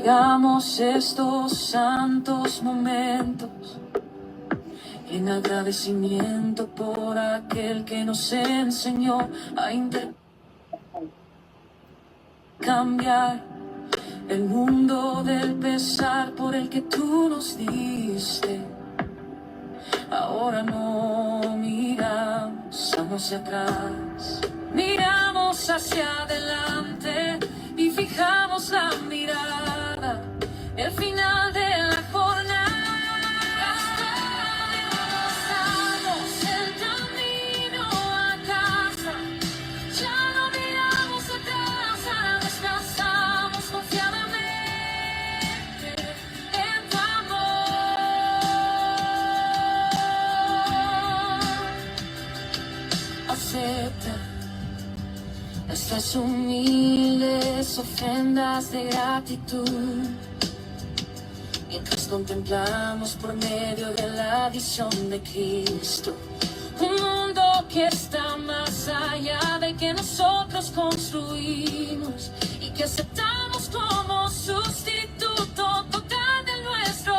Bendigamos estos santos momentos en agradecimiento por aquel que nos enseñó a intercambiar el mundo del pesar por el que tú nos diste. Ahora no miramos hacia atrás, miramos hacia adelante y fijamos la mirada, el final de la jornada. Comenzamos el camino a casa, ya no miramos atrás, ahora descansamos confiadamente en tu amor. Acepta nuestras humildes ofrendas de gratitud, mientras contemplamos por medio de la visión de Cristo un mundo que está más allá de que nosotros construimos y que aceptamos como sustituto total del nuestro.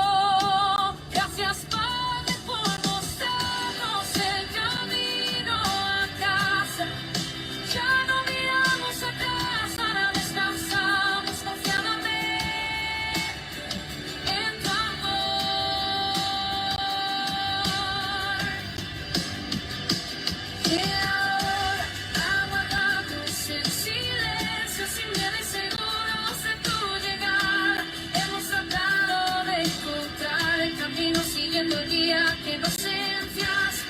Gracias, Padre, por mostrarnos el camino a casa. Ya no miramos atrás, ahora descansamos confiadamente en tu amor. Y ahora aguardamos en silencio, sin miedo y seguros de tu llegada. Hemos tratado de encontrar el camino siguiendo el guía que nos enviaste.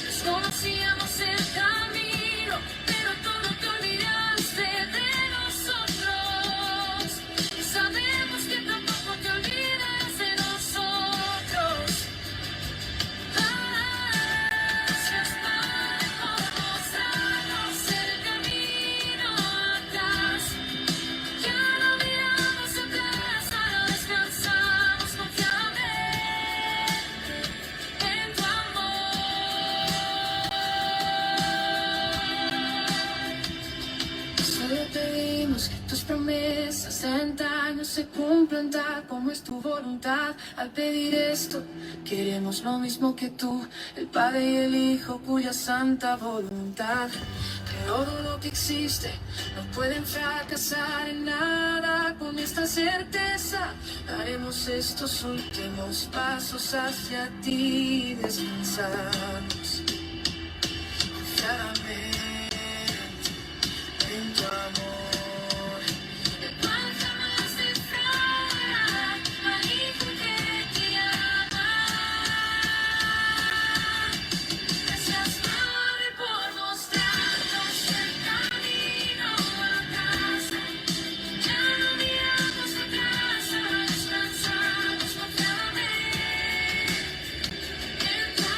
Desconocíamos el camino, pero tú no te olvidaste de nosotros. Y sabemos que tampoco te olvidas de nosotros. Gracias, Padre, por mostrarnos el camino a casa. Ya no miramos atrás, ahora descansamos confiadamente en tu amor. Solo pedimos que tus promesas de antaño se cumplan tal como es tu voluntad. Al pedir esto, queremos lo mismo que tú, el Padre y el Hijo, cuya santa voluntad. Todo lo que existe no pueden fracasar en nada. Con esta certeza daremos estos últimos pasos hacia ti. Descansamos confiadamente en tu amor, el cual jamás defrauda al Hijo que te ama. Gracias, Padre, por mostrarnos el camino a casa. Ya no miramos atrás, ahora descansamos confiadamente en tu amor.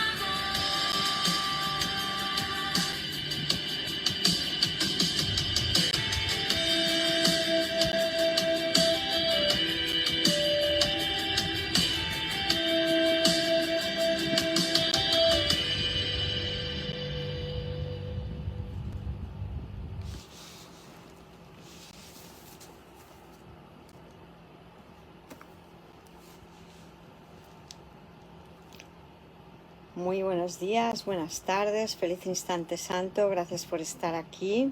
Muy buenos días, buenas tardes, feliz instante santo, gracias por estar aquí.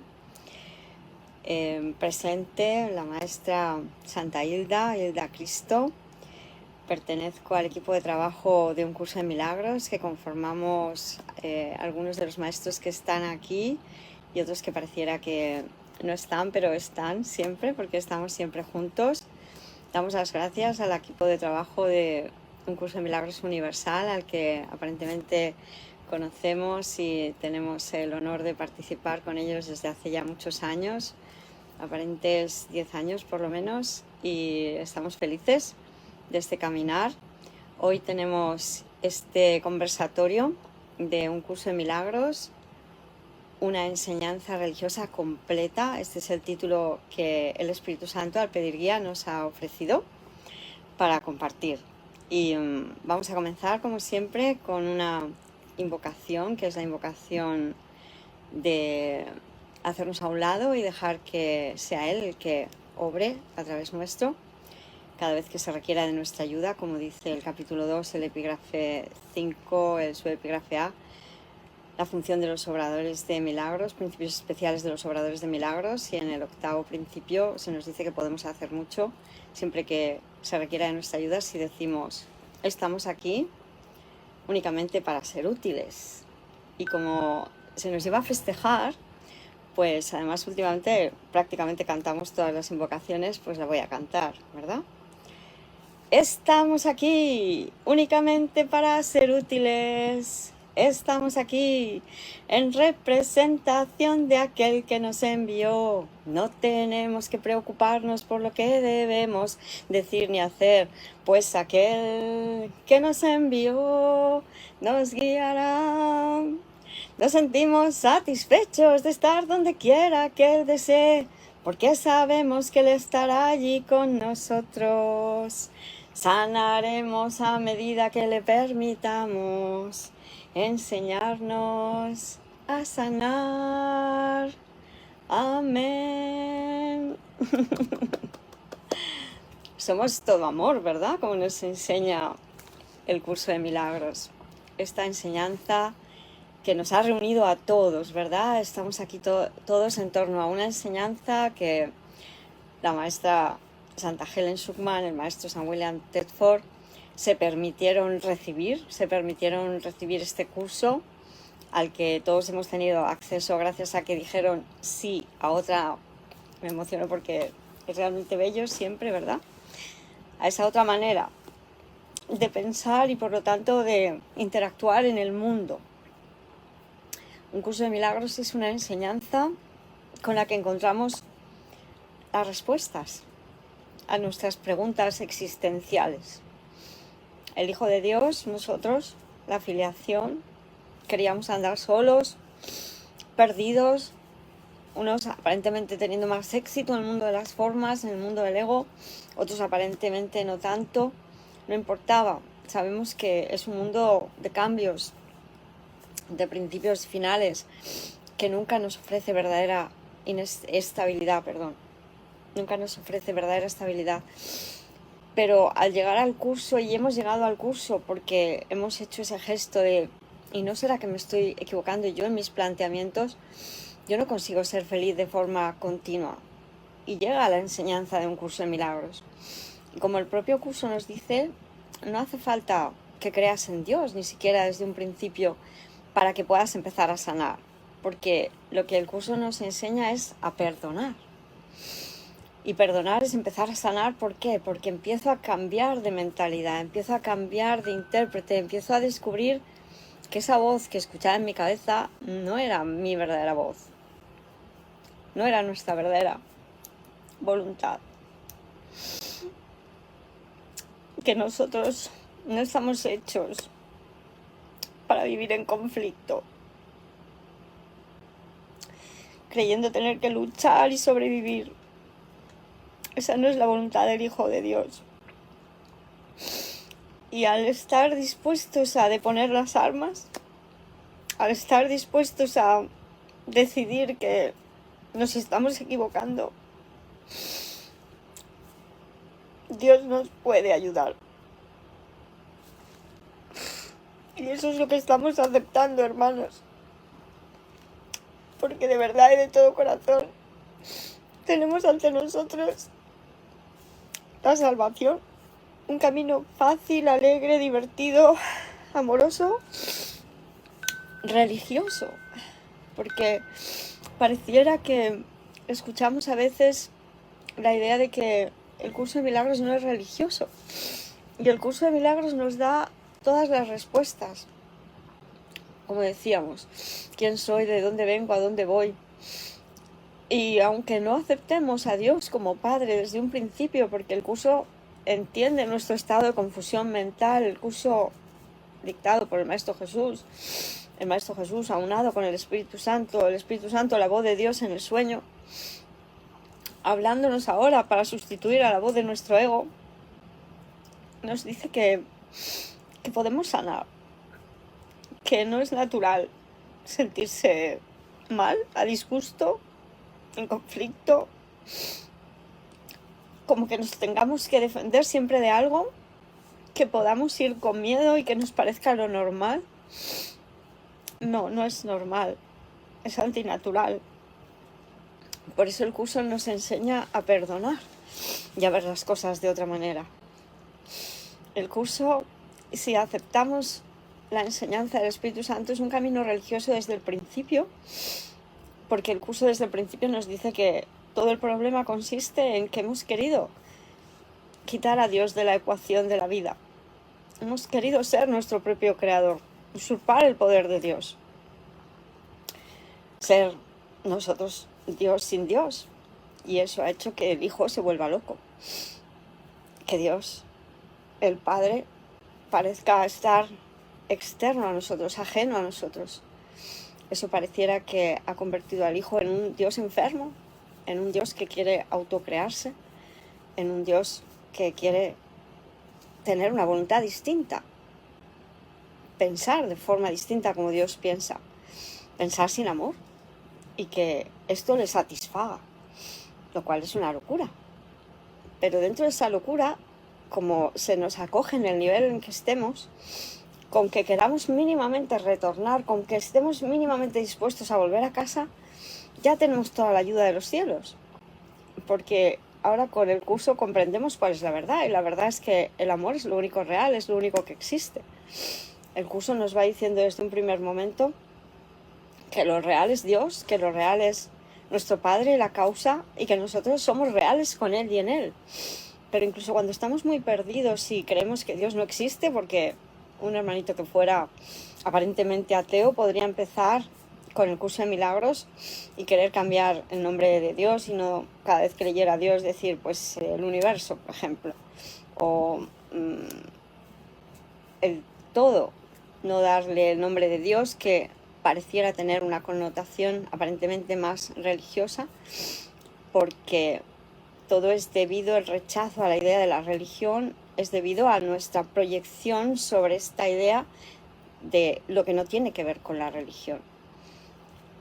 Presente la maestra Santa Hilda Cristo. Pertenezco al equipo de trabajo de un curso de milagros que conformamos algunos de los maestros que están aquí y otros que pareciera que no están, pero están siempre porque estamos siempre juntos. Damos las gracias al equipo de trabajo de un curso de milagros universal al que aparentemente conocemos y tenemos el honor de participar con ellos desde hace ya muchos años, aparentes 10 años por lo menos, y estamos felices de este caminar. Hoy tenemos este conversatorio de un curso de milagros, una enseñanza religiosa completa. Este es el título que el Espíritu Santo al pedir guía nos ha ofrecido para compartir. Y vamos a comenzar, como siempre, con una invocación, que es la invocación de hacernos a un lado y dejar que sea Él el que obre a través nuestro. cada vez que se requiera de nuestra ayuda, como dice el capítulo 2, el epígrafe 5, el subepígrafe A, la función de los obradores de milagros, principios especiales de los obradores de milagros, y en el 8º principio se nos dice que podemos hacer mucho siempre que se requiera de nuestra ayuda si decimos, estamos aquí únicamente para ser útiles. Y como se nos lleva a festejar, pues además últimamente prácticamente cantamos todas las invocaciones, pues la voy a cantar, ¿verdad? Estamos aquí únicamente para ser útiles. Estamos aquí en representación de aquel que nos envió. No tenemos que preocuparnos por lo que debemos decir ni hacer, pues aquel que nos envió nos guiará. Nos sentimos satisfechos de estar donde quiera que Él desee, porque sabemos que Él estará allí con nosotros. Sanaremos a medida que le permitamos enseñarnos a sanar. Amén. Somos todo amor, ¿verdad? Como nos enseña el curso de milagros. Esta enseñanza que nos ha reunido a todos, ¿verdad? Estamos aquí todos en torno a una enseñanza que la maestra Santa Helen Schucman, el maestro San William Tedford, se permitieron recibir este curso al que todos hemos tenido acceso gracias a que dijeron sí a otra, me emociono porque es realmente bello siempre, ¿verdad? A esa otra manera de pensar y por lo tanto de interactuar en el mundo. Un curso de milagros es una enseñanza con la que encontramos las respuestas a nuestras preguntas existenciales. El Hijo de Dios, nosotros, la filiación, queríamos andar solos, perdidos, unos aparentemente teniendo más éxito en el mundo de las formas, en el mundo del ego, otros aparentemente no tanto. No importaba, sabemos que es un mundo de cambios, de principios finales, que nunca nos ofrece verdadera estabilidad, nunca nos ofrece verdadera estabilidad. Pero al llegar al curso, y hemos llegado al curso porque hemos hecho ese gesto de, y no será que me estoy equivocando yo en mis planteamientos, yo no consigo ser feliz de forma continua. Y llega la enseñanza de un curso de milagros. Y como el propio curso nos dice, no hace falta que creas en Dios, ni siquiera desde un principio, para que puedas empezar a sanar. Porque lo que el curso nos enseña es a perdonar. Y perdonar es empezar a sanar, ¿por qué? Porque empiezo a cambiar de mentalidad, empiezo a cambiar de intérprete, empiezo a descubrir que esa voz que escuchaba en mi cabeza no era mi verdadera voz, no era nuestra verdadera voluntad. Que nosotros no estamos hechos para vivir en conflicto, creyendo tener que luchar y sobrevivir. Esa no es la voluntad del Hijo de Dios. Y al estar dispuestos a deponer las armas, al estar dispuestos a decidir que nos estamos equivocando, Dios nos puede ayudar. Y eso es lo que estamos aceptando, hermanos. Porque de verdad y de todo corazón tenemos ante nosotros la salvación. Un camino fácil, alegre, divertido, amoroso, religioso. Porque pareciera que escuchamos a veces la idea de que el curso de milagros no es religioso. Y el curso de milagros nos da todas las respuestas. Como decíamos, quién soy, de dónde vengo, a dónde voy. Y aunque no aceptemos a Dios como Padre desde un principio, porque el curso entiende nuestro estado de confusión mental, el curso dictado por el Maestro Jesús aunado con el Espíritu Santo, la voz de Dios en el sueño, hablándonos ahora para sustituir a la voz de nuestro ego, nos dice que podemos sanar, que no es natural sentirse mal, a disgusto, en conflicto como que nos tengamos que defender siempre de algo, que podamos ir con miedo y que nos parezca lo normal. No, no es normal, es antinatural. Por eso el curso nos enseña a perdonar y a ver las cosas de otra manera. El curso, si aceptamos la enseñanza del Espíritu Santo, es un camino religioso desde el principio, porque el curso desde el principio nos dice que todo el problema consiste en que hemos querido quitar a Dios de la ecuación de la vida. Hemos querido ser nuestro propio creador, usurpar el poder de Dios, ser nosotros Dios sin Dios. Y eso ha hecho que el Hijo se vuelva loco, que Dios, el Padre, parezca estar externo a nosotros, ajeno a nosotros. Eso pareciera que ha convertido al Hijo en un Dios enfermo, en un Dios que quiere autocrearse, en un Dios que quiere tener una voluntad distinta, pensar de forma distinta como Dios piensa, pensar sin amor, y que esto le satisfaga, lo cual es una locura. Pero dentro de esa locura, como se nos acoge en el nivel en que estemos, con que queramos mínimamente retornar, con que estemos mínimamente dispuestos a volver a casa, ya tenemos toda la ayuda de los cielos. Porque ahora con el curso comprendemos cuál es la verdad, y la verdad es que el amor es lo único real, es lo único que existe. El curso nos va diciendo desde un primer momento que lo real es Dios, que lo real es nuestro Padre, la causa, y que nosotros somos reales con Él y en Él. Pero incluso cuando estamos muy perdidos y creemos que Dios no existe, porque un hermanito que fuera aparentemente ateo podría empezar con el curso de milagros y querer cambiar el nombre de Dios, y no cada vez que leyera a Dios decir pues el universo, por ejemplo, o el todo, no darle el nombre de Dios, que pareciera tener una connotación aparentemente más religiosa, porque todo es debido al rechazo a la idea de la religión, es debido a nuestra proyección sobre esta idea de lo que no tiene que ver con la religión.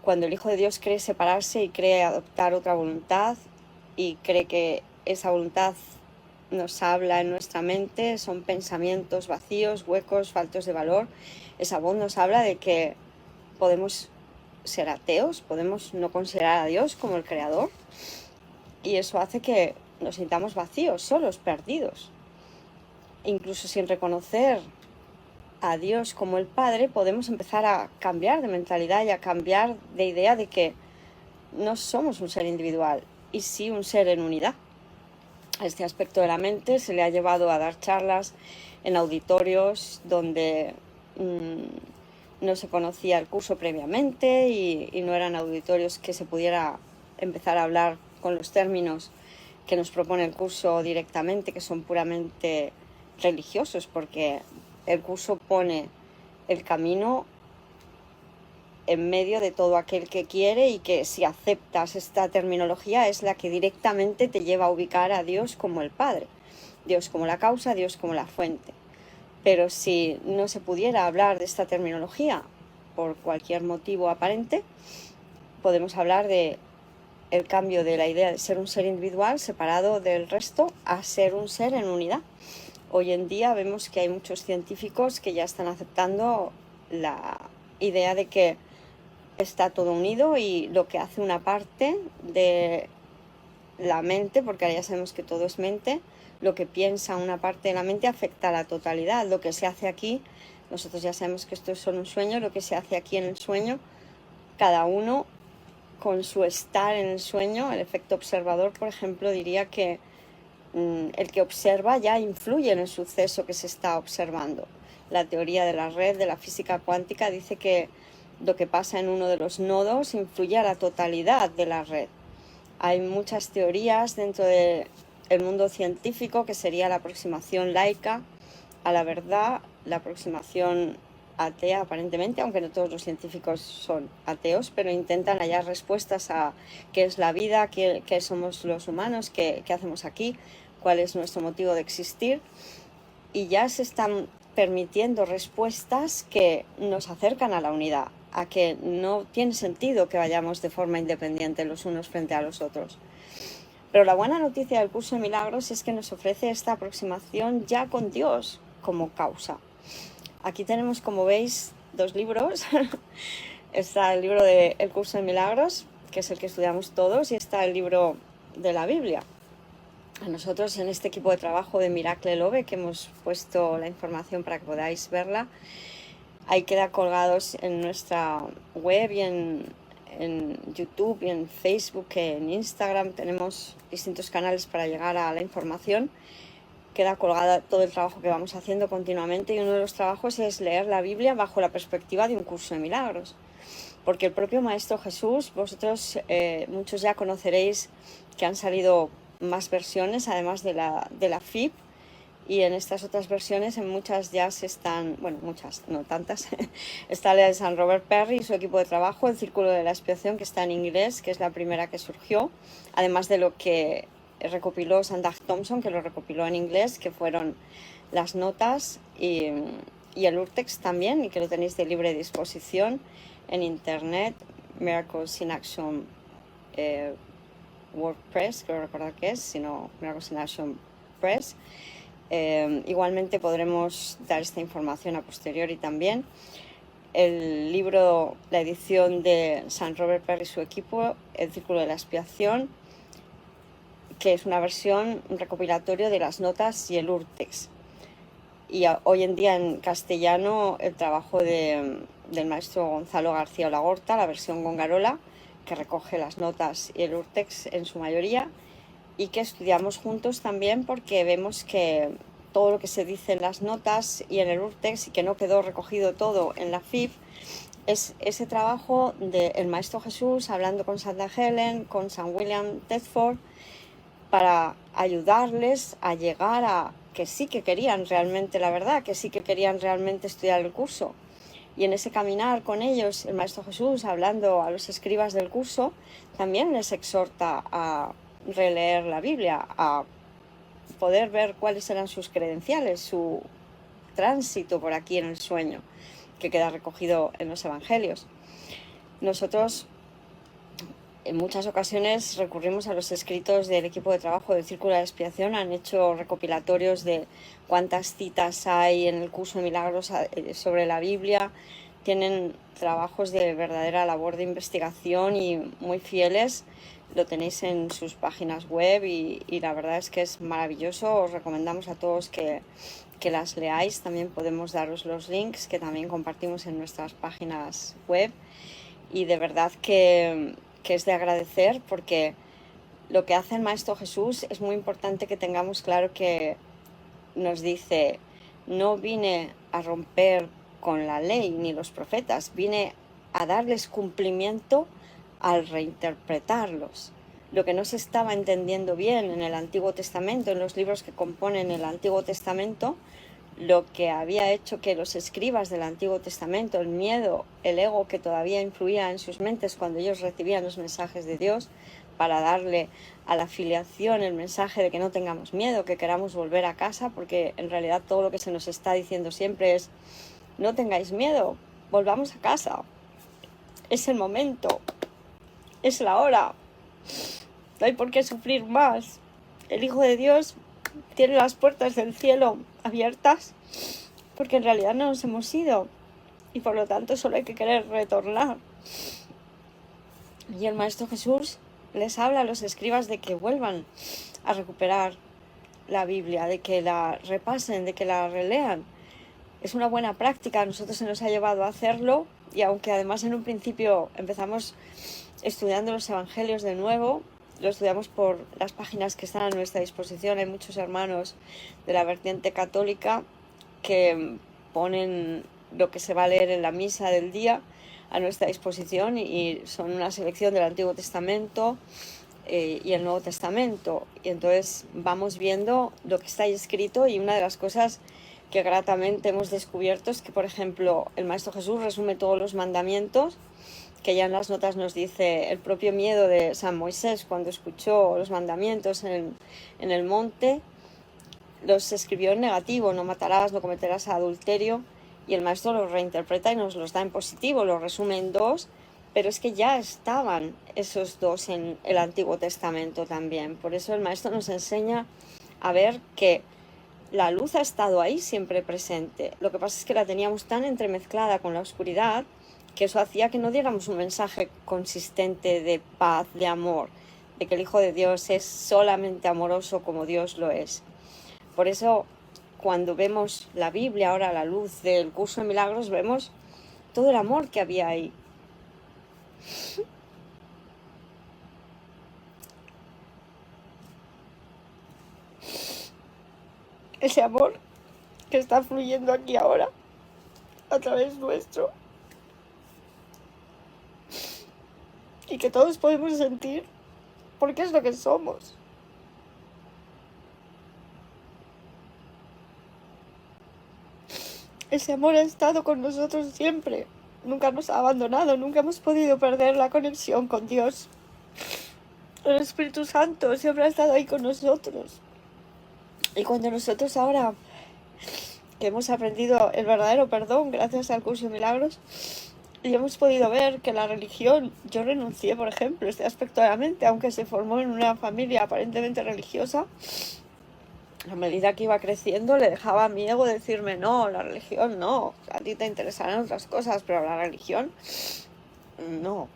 Cuando el Hijo de Dios cree separarse y cree adoptar otra voluntad y cree que esa voluntad nos habla en nuestra mente, son pensamientos vacíos, huecos, faltos de valor, esa voz nos habla de que podemos ser ateos, podemos no considerar a Dios como el creador, y eso hace que nos sintamos vacíos, solos, perdidos. Incluso sin reconocer a Dios como el Padre, podemos empezar a cambiar de mentalidad y a cambiar de idea de que no somos un ser individual, y sí un ser en unidad. A este aspecto de la mente se le ha llevado a dar charlas en auditorios donde no se conocía el curso previamente, y no eran auditorios que se pudiera empezar a hablar con los términos que nos propone el curso directamente, que son puramente religiosos, porque el curso pone el camino en medio de todo aquel que quiere, y que si aceptas esta terminología es la que directamente te lleva a ubicar a Dios como el Padre, Dios como la causa, Dios como la fuente. Pero si no se pudiera hablar de esta terminología por cualquier motivo aparente, podemos hablar de el cambio de la idea de ser un ser individual separado del resto a ser un ser en unidad. Hoy en día vemos que hay muchos científicos que ya están aceptando la idea de que está todo unido, y lo que hace una parte de la mente, porque ahora ya sabemos que todo es mente, lo que piensa una parte de la mente afecta a la totalidad. Lo que se hace aquí, nosotros ya sabemos que esto es solo un sueño, lo que se hace aquí en el sueño, cada uno con su estar en el sueño, el efecto observador, por ejemplo, diría que el que observa ya influye en el suceso que se está observando. La teoría de la red de la física cuántica dice que lo que pasa en uno de los nodos influye a la totalidad de la red. Hay muchas teorías dentro del mundo científico, que sería la aproximación laica a la verdad, la aproximación atea aparentemente, aunque no todos los científicos son ateos, pero intentan hallar respuestas a qué es la vida, qué somos los humanos, qué hacemos aquí, cuál es nuestro motivo de existir, y ya se están permitiendo respuestas que nos acercan a la unidad, a que no tiene sentido que vayamos de forma independiente los unos frente a los otros. Pero la buena noticia del curso de milagros es que nos ofrece esta aproximación ya con Dios como causa. Aquí tenemos, como veis, 2 libros. Está el libro del curso de milagros, que es el que estudiamos todos, y está el libro de la Biblia. A nosotros en este equipo de trabajo de Miracle Love, que hemos puesto la información para que podáis verla, ahí queda colgados en nuestra web y en YouTube y en Facebook, en Instagram. Tenemos distintos canales para llegar a la información. Queda colgada todo el trabajo que vamos haciendo continuamente, y uno de los trabajos es leer la Biblia bajo la perspectiva de un curso de milagros. Porque el propio Maestro Jesús, vosotros muchos ya conoceréis que han salido más versiones, además de la FIB, y en estas otras versiones, en muchas ya se están, bueno, muchas, no tantas, está la de San Robert Perry y su equipo de trabajo, el Círculo de la Expiación, que está en inglés, que es la primera que surgió, además de lo que recopiló Sandag Thompson, que lo recopiló en inglés, que fueron las notas y el Urtext también, y que lo tenéis de libre disposición en internet. Miracles in Action WordPress, creo recordar que es, sino Miracles in Action Press. Igualmente podremos dar esta información a posteriori también. El libro, la edición de San Robert Perry y su equipo, el Círculo de la Expiación, que es una versión, un recopilatorio de las notas y el Urtext. Y hoy en día en castellano el trabajo del maestro Gonzalo García Olagorta, la versión Gongarola, que recoge las notas y el Urtext en su mayoría, y que estudiamos juntos también porque vemos que todo lo que se dice en las notas y en el Urtext, y que no quedó recogido todo en la FIB, es ese trabajo del Maestro Jesús hablando con Santa Helen, con San William Thetford, para ayudarles a llegar a que sí que querían realmente la verdad, que sí que querían realmente estudiar el curso. Y en ese caminar con ellos, el Maestro Jesús, hablando a los escribas del curso, también les exhorta a releer la Biblia, a poder ver cuáles eran sus credenciales, su tránsito por aquí en el sueño, que queda recogido en los Evangelios. Nosotros en muchas ocasiones recurrimos a los escritos del equipo de trabajo del Círculo de Expiación. Han hecho recopilatorios de cuántas citas hay en el curso de milagros sobre la Biblia. Tienen trabajos de verdadera labor de investigación y muy fieles. Lo tenéis en sus páginas web y la verdad es que es maravilloso. Os recomendamos a todos que las leáis. También podemos daros los links que también compartimos en nuestras páginas web. Y de verdad que es de agradecer, porque lo que hace el Maestro Jesús es muy importante que tengamos claro, que nos dice: no vine a romper con la ley ni los profetas, vine a darles cumplimiento al reinterpretarlos. Lo que no se estaba entendiendo bien en el Antiguo Testamento, en los libros que componen el Antiguo Testamento, lo que había hecho que los escribas del Antiguo Testamento, el miedo, el ego que todavía influía en sus mentes cuando ellos recibían los mensajes de Dios, para darle a la filiación el mensaje de que no tengamos miedo, que queramos volver a casa, porque en realidad todo lo que se nos está diciendo siempre es: no tengáis miedo, volvamos a casa, es el momento, es la hora, no hay por qué sufrir más. El Hijo de Dios tiene las puertas del cielo abiertas, porque en realidad no nos hemos ido y por lo tanto solo hay que querer retornar. Y el Maestro Jesús les habla a los escribas de que vuelvan a recuperar la Biblia, de que la repasen, de que la relean. Es una buena práctica, a nosotros se nos ha llevado a hacerlo, y aunque además en un principio empezamos estudiando los Evangelios de nuevo, lo estudiamos por las páginas que están a nuestra disposición. Hay muchos hermanos de la vertiente católica que ponen lo que se va a leer en la misa del día a nuestra disposición, y son una selección del Antiguo Testamento y el Nuevo Testamento, y entonces vamos viendo lo que está ahí escrito. Y una de las cosas que gratamente hemos descubierto es que, por ejemplo, el Maestro Jesús resume todos los mandamientos, que ya en las notas nos dice el propio miedo de San Moisés cuando escuchó los mandamientos en el monte. Los escribió en negativo: no matarás, no cometerás adulterio, y el maestro los reinterpreta y nos los da en positivo, los resume en 2, pero es que ya estaban esos dos en el Antiguo Testamento también. Por eso el maestro nos enseña a ver que la luz ha estado ahí siempre presente. Lo que pasa es que la teníamos tan entremezclada con la oscuridad que eso hacía que no diéramos un mensaje consistente de paz, de amor, de que el Hijo de Dios es solamente amoroso como Dios lo es. Por eso, cuando vemos la Biblia ahora a la luz del curso de milagros, vemos todo el amor que había ahí. Ese amor que está fluyendo aquí ahora, a través nuestro, y que todos podemos sentir, porque es lo que somos. Ese amor ha estado con nosotros siempre, nunca nos ha abandonado, nunca hemos podido perder la conexión con Dios. El Espíritu Santo siempre ha estado ahí con nosotros. Y cuando nosotros ahora que hemos aprendido el verdadero perdón gracias al curso de milagros, y hemos podido ver que la religión, yo renuncié, por ejemplo, este aspecto de la mente, aunque se formó en una familia aparentemente religiosa, a medida que iba creciendo le dejaba a mi ego decirme, no, la religión no, a ti te interesarán otras cosas, pero la religión no.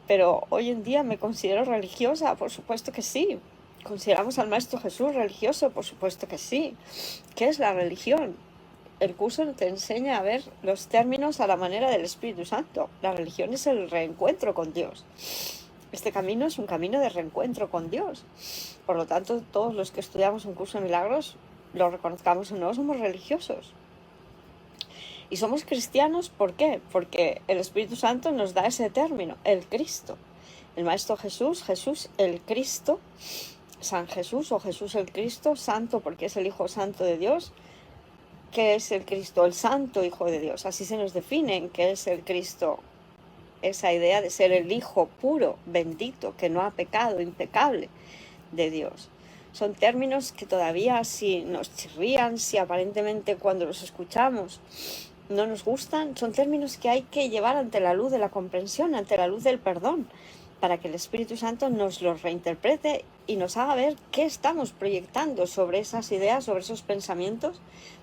Pero hoy en día me considero religiosa, por supuesto que sí. ¿Consideramos al Maestro Jesús religioso? Por supuesto que sí. ¿Qué es la religión? El curso te enseña a ver los términos a la manera del Espíritu Santo. La religión es el reencuentro con Dios. Este camino es un camino de reencuentro con Dios. Por lo tanto, todos los que estudiamos un curso de milagros, lo reconozcamos o no, somos religiosos. Y somos cristianos, ¿por qué? Porque el Espíritu Santo nos da ese término, el Cristo. El Maestro Jesús, Jesús el Cristo, San Jesús o Jesús el Cristo, santo porque es el Hijo Santo de Dios. ¿Qué es el Cristo? El Santo Hijo de Dios. Así se nos define en qué es el Cristo. Esa idea de ser el Hijo puro, bendito, que no ha pecado, impecable de Dios. Son términos que todavía si nos chirrían, si aparentemente cuando los escuchamos no nos gustan, son términos que hay que llevar ante la luz de la comprensión, ante la luz del perdón, para que el Espíritu Santo nos los reinterprete y nos haga ver qué estamos proyectando sobre esas ideas, sobre esos pensamientos,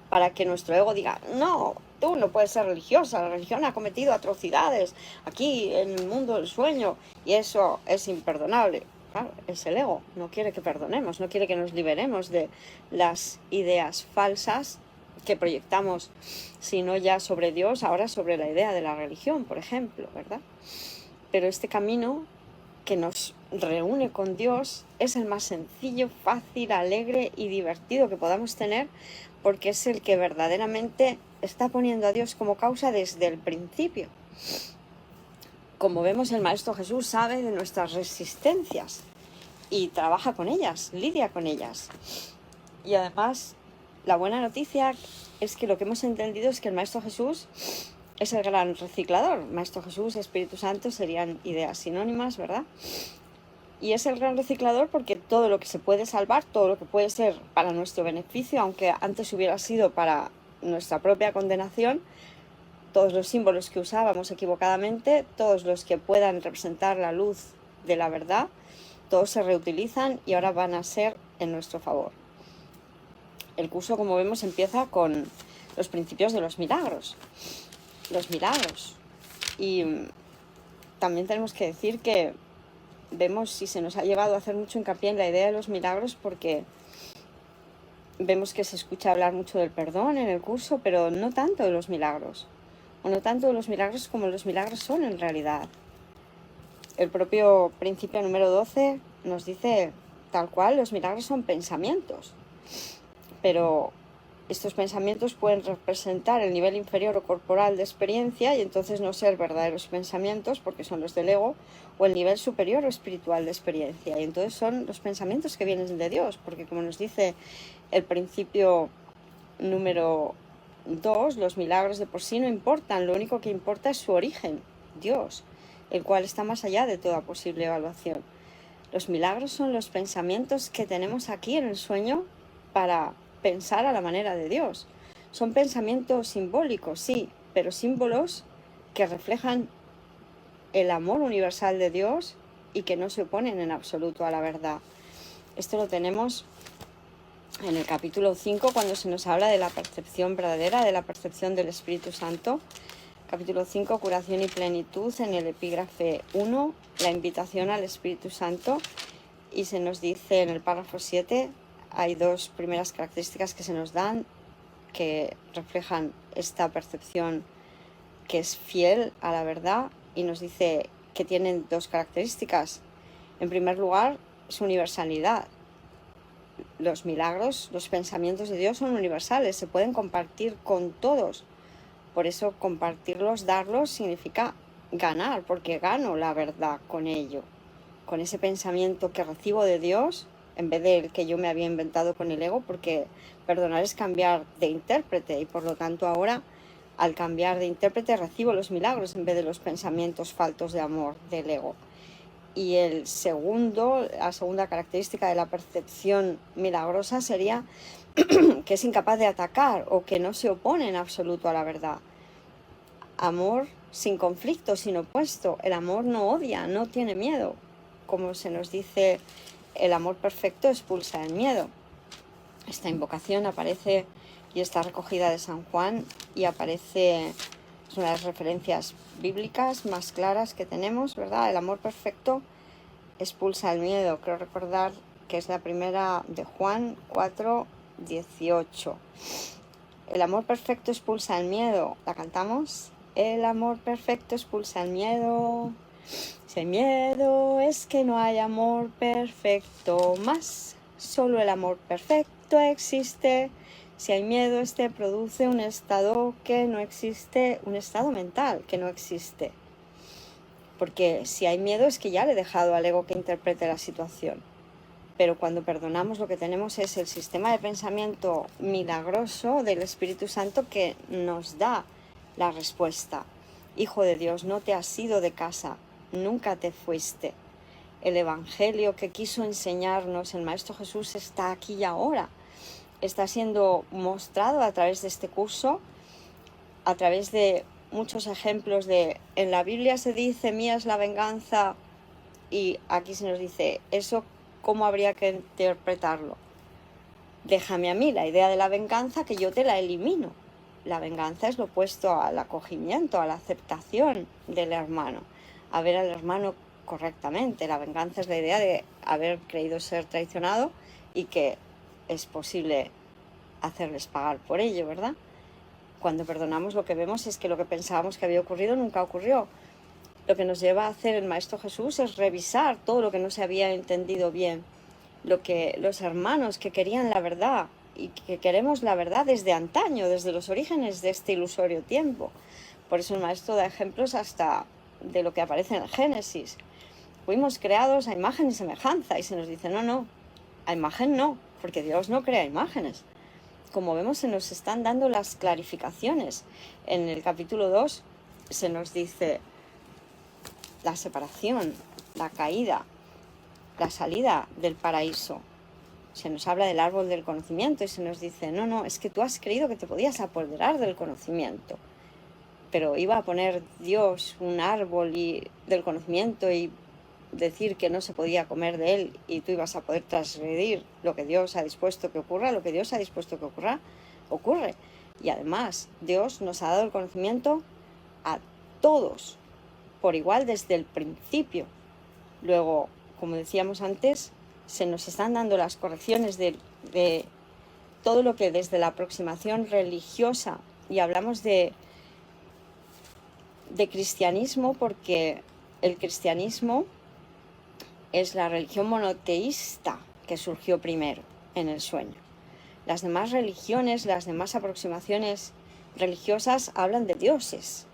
para que nuestro ego diga, no, tú no puedes ser religiosa, la religión ha cometido atrocidades aquí en el mundo del sueño y eso es imperdonable. Claro, es el ego, no quiere que perdonemos, no quiere que nos liberemos de las ideas falsas que proyectamos, sino ya sobre Dios, ahora sobre la idea de la religión, por ejemplo, ¿verdad? Pero este camino que nos reúne con Dios es el más sencillo, fácil, alegre y divertido que podamos tener, porque es el que verdaderamente está poniendo a Dios como causa desde el principio. Como vemos, el Maestro Jesús sabe de nuestras resistencias y trabaja con ellas, lidia con ellas. Y además, la buena noticia es que lo que hemos entendido es que el Maestro Jesús es el gran reciclador. Maestro Jesús, Espíritu Santo serían ideas sinónimas, ¿verdad? Y es el gran reciclador porque todo lo que se puede salvar, todo lo que puede ser para nuestro beneficio, aunque antes hubiera sido para nuestra propia condenación, todos los símbolos que usábamos equivocadamente, todos los que puedan representar la luz de la verdad, todos se reutilizan y ahora van a ser en nuestro favor. El curso, como vemos, empieza con los principios de los milagros. Los milagros. Y también tenemos que decir que vemos si se nos ha llevado a hacer mucho hincapié en la idea de los milagros porque vemos que se escucha hablar mucho del perdón en el curso, pero no tanto de los milagros. O no tanto de los milagros como los milagros son en realidad. El propio principio número 12 nos dice tal cual, los milagros son pensamientos. Pero estos pensamientos pueden representar el nivel inferior o corporal de experiencia y entonces no ser verdaderos pensamientos porque son los del ego, o el nivel superior o espiritual de experiencia y entonces son los pensamientos que vienen de Dios, porque como nos dice el principio número 2, los milagros de por sí no importan, lo único que importa es su origen, Dios, el cual está más allá de toda posible evaluación. Los milagros son los pensamientos que tenemos aquí en el sueño para pensar a la manera de Dios. Son pensamientos simbólicos, sí, pero símbolos que reflejan el amor universal de Dios y que no se oponen en absoluto a la verdad. Esto lo tenemos en el capítulo 5, cuando se nos habla de la percepción verdadera, de la percepción del Espíritu Santo. Capítulo 5, curación y plenitud, en el epígrafe 1, la invitación al Espíritu Santo. Y se nos dice en el párrafo 7, hay dos primeras características que se nos dan, que reflejan esta percepción que es fiel a la verdad, y nos dice que tienen dos características. En primer lugar, su universalidad. Los milagros, los pensamientos de Dios son universales, se pueden compartir con todos. Por eso compartirlos, darlos, significa ganar, porque gano la verdad con ello. Con ese pensamiento que recibo de Dios, en vez del que yo me había inventado con el ego, porque perdonar es cambiar de intérprete, y por lo tanto ahora, al cambiar de intérprete, recibo los milagros en vez de los pensamientos faltos de amor del ego. Y la segunda característica de la percepción milagrosa sería que es incapaz de atacar o que no se opone en absoluto a la verdad. Amor sin conflicto, sin opuesto. El amor no odia, no tiene miedo. Como se nos dice, el amor perfecto expulsa el miedo. Esta invocación aparece y está recogida de San Juan y aparece, es una de las referencias bíblicas más claras que tenemos, ¿verdad? El amor perfecto expulsa el miedo. Creo recordar que es la primera de Juan 4:18. El amor perfecto expulsa el miedo. ¿La cantamos? El amor perfecto expulsa el miedo. Si hay miedo es que no hay amor perfecto más. Solo el amor perfecto existe. Si hay miedo, este produce un estado que no existe, un estado mental que no existe. Porque si hay miedo es que ya le he dejado al ego que interprete la situación. Pero cuando perdonamos, lo que tenemos es el sistema de pensamiento milagroso del Espíritu Santo que nos da la respuesta. Hijo de Dios, no te has ido de casa, nunca te fuiste. El Evangelio que quiso enseñarnos el Maestro Jesús está aquí y ahora. Está siendo mostrado a través de este curso, a través de muchos ejemplos de, en la Biblia se dice, mía es la venganza, y aquí se nos dice, eso, ¿cómo habría que interpretarlo? Déjame a mí la idea de la venganza, que yo te la elimino. La venganza es lo opuesto al acogimiento, a la aceptación del hermano, a ver al hermano correctamente. La venganza es la idea de haber creído ser traicionado y que es posible hacerles pagar por ello, ¿verdad? Cuando perdonamos, lo que vemos es que lo que pensábamos que había ocurrido nunca ocurrió. Lo que nos lleva a hacer el Maestro Jesús es revisar todo lo que no se había entendido bien, lo que los hermanos que querían la verdad y que queremos la verdad desde antaño, desde los orígenes de este ilusorio tiempo. Por eso el Maestro da ejemplos hasta de lo que aparece en el Génesis. Fuimos creados a imagen y semejanza, y se nos dice, no, a imagen no, porque Dios no crea imágenes. Como vemos, se nos están dando las clarificaciones. En el capítulo 2 se nos dice la separación, la caída, la salida del paraíso. Se nos habla del árbol del conocimiento y se nos dice, no, es que tú has creído que te podías apoderar del conocimiento. Pero iba a poner Dios un árbol del conocimiento y decir que no se podía comer de él, y tú ibas a poder transgredir lo que Dios ha dispuesto que ocurra. Lo que Dios ha dispuesto que ocurra, ocurre. Y además, Dios nos ha dado el conocimiento a todos, por igual desde el principio. Luego, como decíamos antes, se nos están dando las correcciones de todo lo que desde la aproximación religiosa, y hablamos de cristianismo porque el cristianismo es la religión monoteísta que surgió primero en el sueño. Las demás religiones, las demás aproximaciones religiosas hablan de dioses.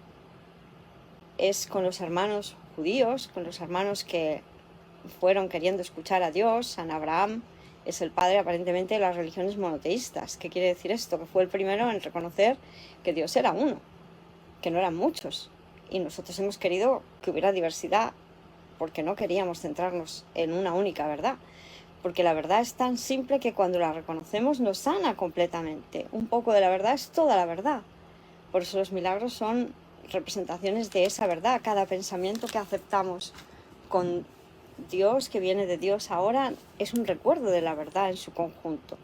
Es con los hermanos judíos, con los hermanos que fueron queriendo escuchar a Dios. San Abraham es el padre aparentemente de las religiones monoteístas. ¿Qué quiere decir esto? Que fue el primero en reconocer que Dios era uno, que no eran muchos. Y nosotros hemos querido que hubiera diversidad porque no queríamos centrarnos en una única verdad. Porque la verdad es tan simple que cuando la reconocemos nos sana completamente. Un poco de la verdad es toda la verdad. Por eso los milagros son representaciones de esa verdad. Cada pensamiento que aceptamos con Dios, que viene de Dios ahora, es un recuerdo de la verdad en su conjunto.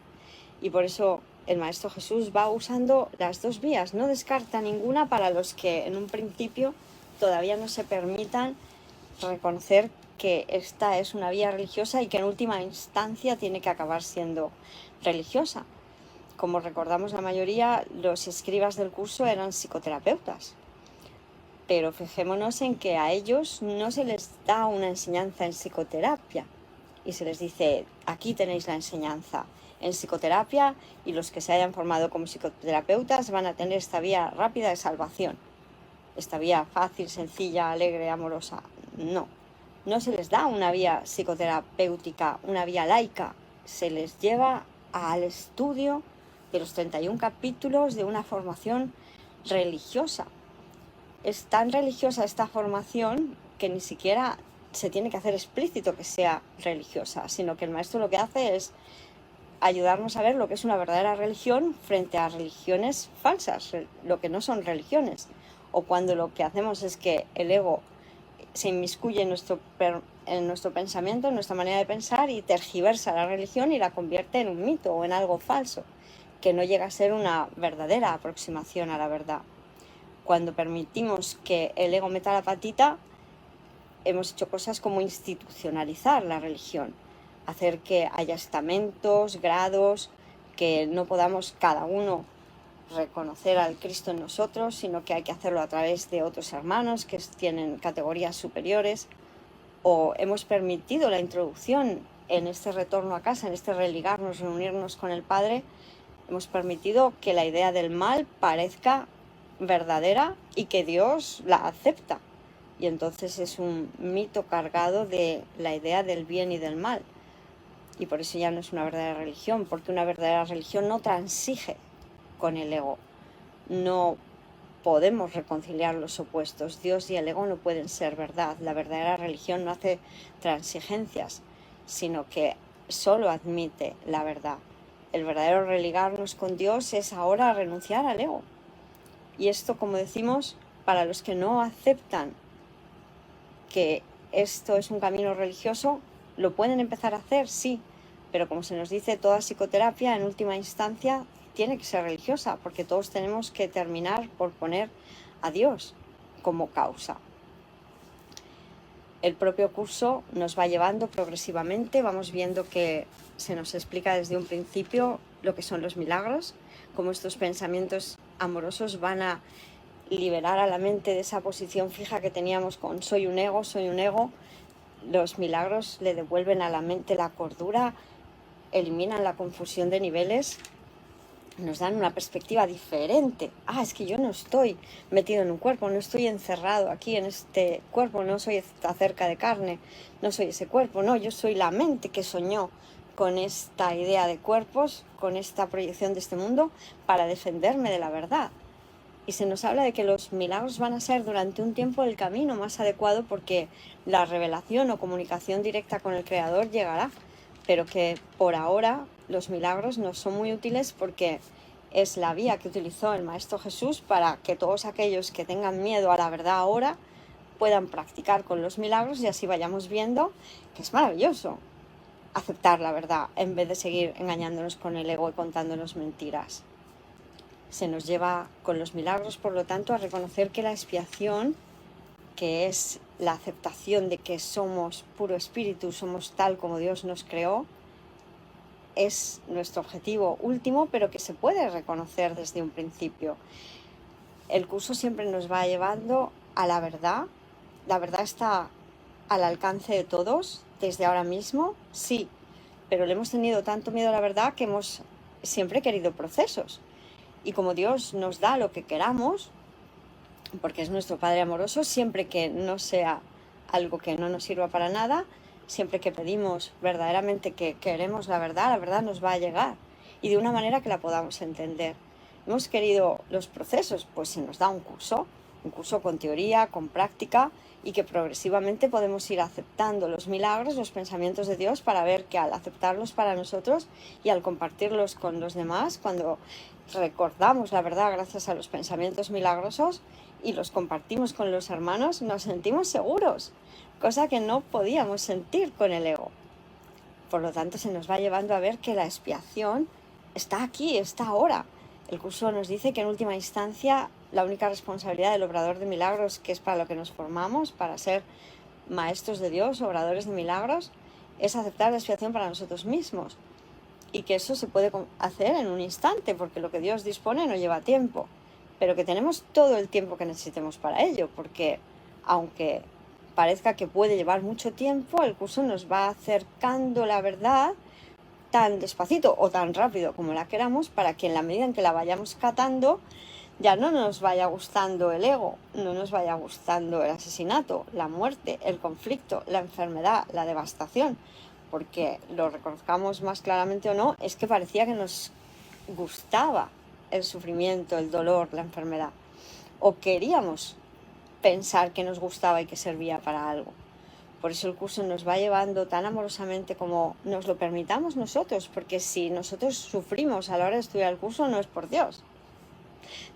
Y por eso el Maestro Jesús va usando las dos vías, no descarta ninguna para los que en un principio todavía no se permitan reconocer que esta es una vía religiosa y que en última instancia tiene que acabar siendo religiosa. Como recordamos la mayoría, los escribas del curso eran psicoterapeutas, pero fijémonos en que a ellos no se les da una enseñanza en psicoterapia y se les dice, aquí tenéis la enseñanza en psicoterapia y los que se hayan formado como psicoterapeutas van a tener esta vía rápida de salvación, esta vía fácil, sencilla, alegre, amorosa. No se les da una vía psicoterapéutica, una vía laica, se les lleva al estudio de los 31 capítulos de una formación religiosa. Es tan religiosa esta formación que ni siquiera se tiene que hacer explícito que sea religiosa, sino que el maestro lo que hace es ayudarnos a ver lo que es una verdadera religión frente a religiones falsas, lo que no son religiones, o cuando lo que hacemos es que el ego se inmiscuye en nuestro pensamiento, en nuestra manera de pensar y tergiversa la religión y la convierte en un mito o en algo falso, que no llega a ser una verdadera aproximación a la verdad. Cuando permitimos que el ego meta la patita, hemos hecho cosas como institucionalizar la religión, hacer que haya estamentos, grados, que no podamos cada uno reconocer al Cristo en nosotros, sino que hay que hacerlo a través de otros hermanos que tienen categorías superiores, o hemos permitido la introducción en este retorno a casa, en este religarnos, reunirnos con el Padre, hemos permitido que la idea del mal parezca verdadera y que Dios la acepta. Y entonces es un mito cargado de la idea del bien y del mal. Y por eso ya no es una verdadera religión, porque una verdadera religión no transige con el ego. No podemos reconciliar los opuestos. Dios y el ego no pueden ser verdad. La verdadera religión no hace transigencias, sino que solo admite la verdad. El verdadero religarnos con Dios es ahora renunciar al ego. Y esto, como decimos, para los que no aceptan que esto es un camino religioso, lo pueden empezar a hacer, sí, pero como se nos dice, toda psicoterapia en última instancia tiene que ser religiosa, porque todos tenemos que terminar por poner a Dios como causa. El propio curso nos va llevando progresivamente, vamos viendo que se nos explica desde un principio lo que son los milagros, cómo estos pensamientos amorosos van a liberar a la mente de esa posición fija que teníamos con soy un ego. Los milagros le devuelven a la mente la cordura, eliminan la confusión de niveles, nos dan una perspectiva diferente. Es que yo no estoy metido en un cuerpo, no estoy encerrado aquí en este cuerpo, no soy esta cerca de carne, no soy ese cuerpo, no, yo soy la mente que soñó con esta idea de cuerpos, con esta proyección de este mundo para defenderme de la verdad. Y se nos habla de que los milagros van a ser durante un tiempo el camino más adecuado porque la revelación o comunicación directa con el Creador llegará, pero que por ahora los milagros no son muy útiles porque es la vía que utilizó el Maestro Jesús para que todos aquellos que tengan miedo a la verdad ahora puedan practicar con los milagros y así vayamos viendo que es maravilloso aceptar la verdad en vez de seguir engañándonos con el ego y contándonos mentiras. Se nos lleva con los milagros, por lo tanto, a reconocer que la expiación, que es la aceptación de que somos puro espíritu, somos tal como Dios nos creó, es nuestro objetivo último, pero que se puede reconocer desde un principio. El curso siempre nos va llevando a la verdad. La verdad está al alcance de todos, desde ahora mismo, sí, pero le hemos tenido tanto miedo a la verdad que hemos siempre querido procesos. Y como Dios nos da lo que queramos, porque es nuestro Padre amoroso, siempre que no sea algo que no nos sirva para nada, siempre que pedimos verdaderamente que queremos la verdad nos va a llegar y de una manera que la podamos entender. Hemos querido los procesos, pues se nos da un curso con teoría, con práctica y que progresivamente podemos ir aceptando los milagros, los pensamientos de Dios para ver que al aceptarlos para nosotros y al compartirlos con los demás, cuando recordamos la verdad gracias a los pensamientos milagrosos, y los compartimos con los hermanos, nos sentimos seguros, cosa que no podíamos sentir con el ego. Por lo tanto, se nos va llevando a ver que la expiación está aquí, está ahora. El curso nos dice que en última instancia la única responsabilidad del obrador de milagros, que es para lo que nos formamos, para ser maestros de Dios, obradores de milagros, es aceptar la expiación para nosotros mismos. Y que eso se puede hacer en un instante, porque lo que Dios dispone no lleva tiempo, pero que tenemos todo el tiempo que necesitemos para ello, porque aunque parezca que puede llevar mucho tiempo, el curso nos va acercando la verdad tan despacito o tan rápido como la queramos, para que en la medida en que la vayamos catando, ya no nos vaya gustando el ego, no nos vaya gustando el asesinato, la muerte, el conflicto, la enfermedad, la devastación, porque lo reconozcamos más claramente o no, es que parecía que nos gustaba el sufrimiento, el dolor, la enfermedad, o queríamos pensar que nos gustaba y que servía para algo. Por eso el curso nos va llevando tan amorosamente como nos lo permitamos nosotros, porque si nosotros sufrimos a la hora de estudiar el curso, no es por Dios.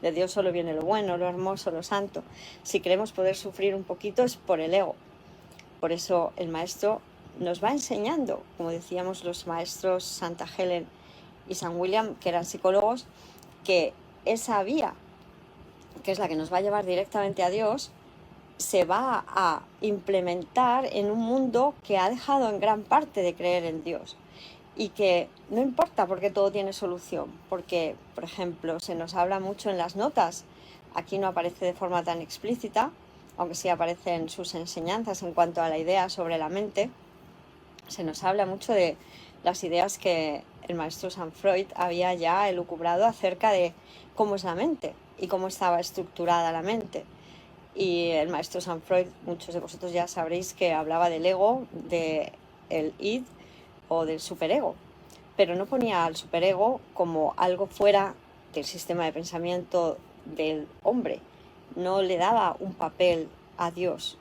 De Dios solo viene lo bueno, lo hermoso, lo santo. Si queremos poder sufrir un poquito es por el ego. Por eso el maestro nos va enseñando, como decíamos los maestros Santa Helen y San William, que eran psicólogos, que esa vía, que es la que nos va a llevar directamente a Dios, se va a implementar en un mundo que ha dejado en gran parte de creer en Dios. Y que no importa porque todo tiene solución, porque, por ejemplo, se nos habla mucho en las notas, aquí no aparece de forma tan explícita, aunque sí aparece en sus enseñanzas en cuanto a la idea sobre la mente, se nos habla mucho de las ideas que el maestro San Freud había ya elucubrado acerca de cómo es la mente y cómo estaba estructurada la mente. Y el maestro San Freud, muchos de vosotros ya sabréis que hablaba del ego, del id, o del superego, pero no ponía al superego como algo fuera del sistema de pensamiento del hombre, no le daba un papel a Dios.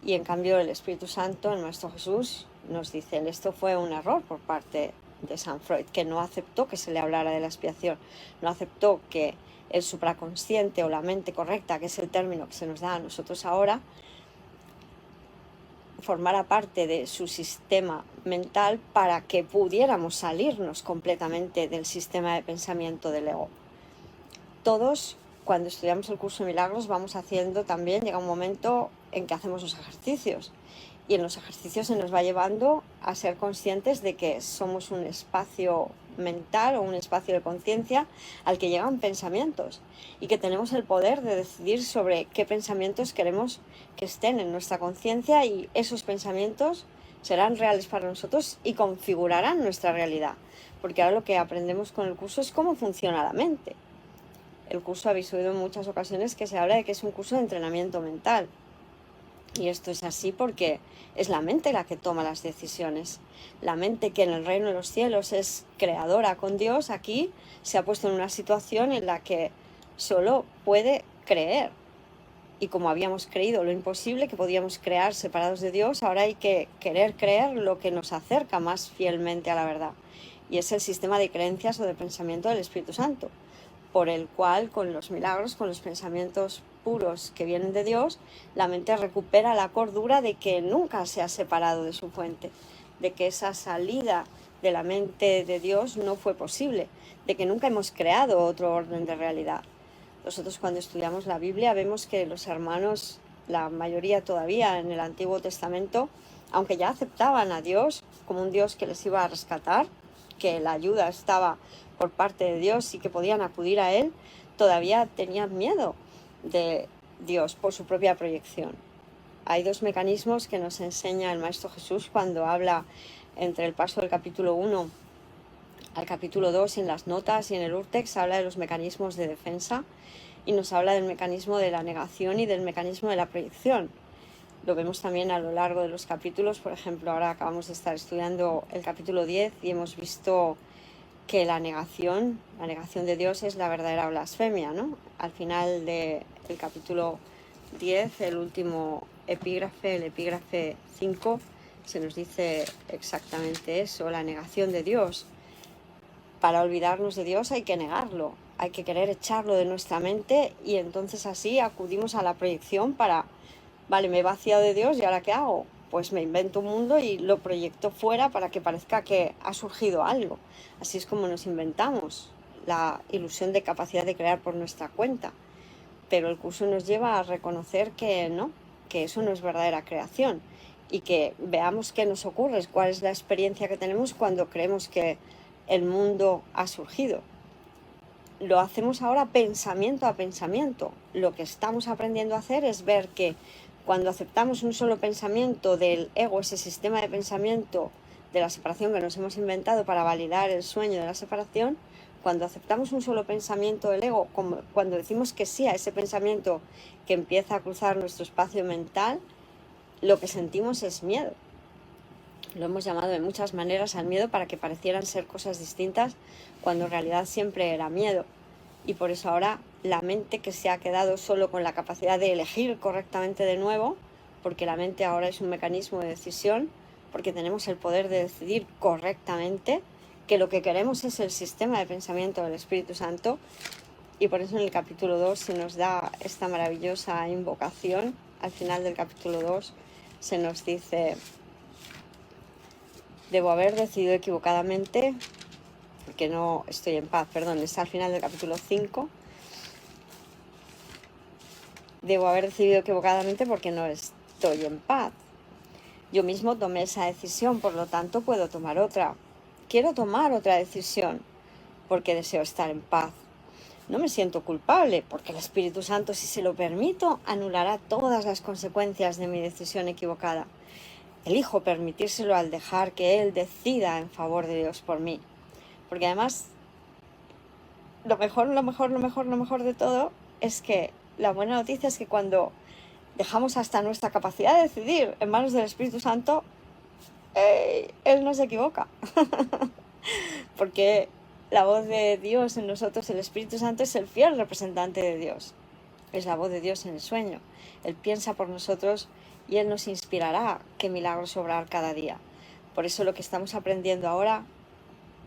Y en cambio el Espíritu Santo, el Maestro Jesús, nos dice, esto fue un error por parte de San Freud, que no aceptó que se le hablara de la expiación, no aceptó que el supraconsciente o la mente correcta, que es el término que se nos da a nosotros ahora, formara parte de su sistema mental para que pudiéramos salirnos completamente del sistema de pensamiento del ego. Todos, cuando estudiamos el curso de milagros, vamos haciendo también, llega un momento en que hacemos los ejercicios, y en los ejercicios se nos va llevando a ser conscientes de que somos un espacio mental o un espacio de conciencia al que llegan pensamientos, y que tenemos el poder de decidir sobre qué pensamientos queremos que estén en nuestra conciencia, y esos pensamientos serán reales para nosotros y configurarán nuestra realidad, porque ahora lo que aprendemos con el curso es cómo funciona la mente. El curso, habéis oído en muchas ocasiones que se habla de que es un curso de entrenamiento mental, y esto es así porque es la mente la que toma las decisiones. La mente, que en el reino de los cielos es creadora con Dios, aquí se ha puesto en una situación en la que solo puede creer. Y como habíamos creído lo imposible, que podíamos crear separados de Dios, ahora hay que querer creer lo que nos acerca más fielmente a la verdad. Y es el sistema de creencias o de pensamiento del Espíritu Santo, por el cual, con los milagros, con los pensamientos puros que vienen de Dios, la mente recupera la cordura de que nunca se ha separado de su fuente, de que esa salida de la mente de Dios no fue posible, de que nunca hemos creado otro orden de realidad. Nosotros, cuando estudiamos la Biblia, vemos que los hermanos, la mayoría todavía en el Antiguo Testamento, aunque ya aceptaban a Dios como un Dios que les iba a rescatar, que la ayuda estaba por parte de Dios y que podían acudir a Él, todavía tenían miedo de Dios por su propia proyección. Hay dos mecanismos que nos enseña el Maestro Jesús cuando habla entre el paso del capítulo 1 al capítulo 2, en las notas y en el Urtext, habla de los mecanismos de defensa y nos habla del mecanismo de la negación y del mecanismo de la proyección. Lo vemos también a lo largo de los capítulos. Por ejemplo, ahora acabamos de estar estudiando el capítulo 10 y hemos visto que la negación de Dios es la verdadera blasfemia, ¿no? Al final del capítulo 10, el último epígrafe, el epígrafe 5, se nos dice exactamente eso, la negación de Dios. Para olvidarnos de Dios hay que negarlo, hay que querer echarlo de nuestra mente y entonces así acudimos a la proyección para, vale, me he vaciado de Dios y ahora ¿qué hago? Pues me invento un mundo y lo proyecto fuera para que parezca que ha surgido algo. Así es como nos inventamos la ilusión de capacidad de crear por nuestra cuenta. Pero el curso nos lleva a reconocer que no, que eso no es verdadera creación y que veamos qué nos ocurre, cuál es la experiencia que tenemos cuando creemos que el mundo ha surgido. Lo hacemos ahora pensamiento a pensamiento. Lo que estamos aprendiendo a hacer es ver que cuando aceptamos un solo pensamiento del ego, ese sistema de pensamiento de la separación que nos hemos inventado para validar el sueño de la separación, cuando aceptamos un solo pensamiento del ego, cuando decimos que sí a ese pensamiento que empieza a cruzar nuestro espacio mental, lo que sentimos es miedo. Lo hemos llamado de muchas maneras al miedo para que parecieran ser cosas distintas, cuando en realidad siempre era miedo. Y por eso ahora la mente que se ha quedado solo con la capacidad de elegir correctamente de nuevo, porque la mente ahora es un mecanismo de decisión, porque tenemos el poder de decidir correctamente, que lo que queremos es el sistema de pensamiento del Espíritu Santo, y por eso en el capítulo 2 se nos da esta maravillosa invocación. Al final del capítulo 2 se nos dice: debo haber decidido equivocadamente porque no estoy en paz. Perdón, está al final del capítulo 5. Debo haber decidido equivocadamente porque no estoy en paz. Yo mismo tomé esa decisión, por lo tanto puedo tomar otra. Quiero tomar otra decisión porque deseo estar en paz. No me siento culpable porque el Espíritu Santo, si se lo permito, anulará todas las consecuencias de mi decisión equivocada. Elijo permitírselo al dejar que Él decida en favor de Dios por mí. Porque además, lo mejor de todo es que la buena noticia es que cuando dejamos hasta nuestra capacidad de decidir en manos del Espíritu Santo, Él no se equivoca. Porque la voz de Dios en nosotros, el Espíritu Santo, es el fiel representante de Dios. Es la voz de Dios en el sueño. Él piensa por nosotros y Él nos inspirará qué milagros obrar cada día. Por eso lo que estamos aprendiendo ahora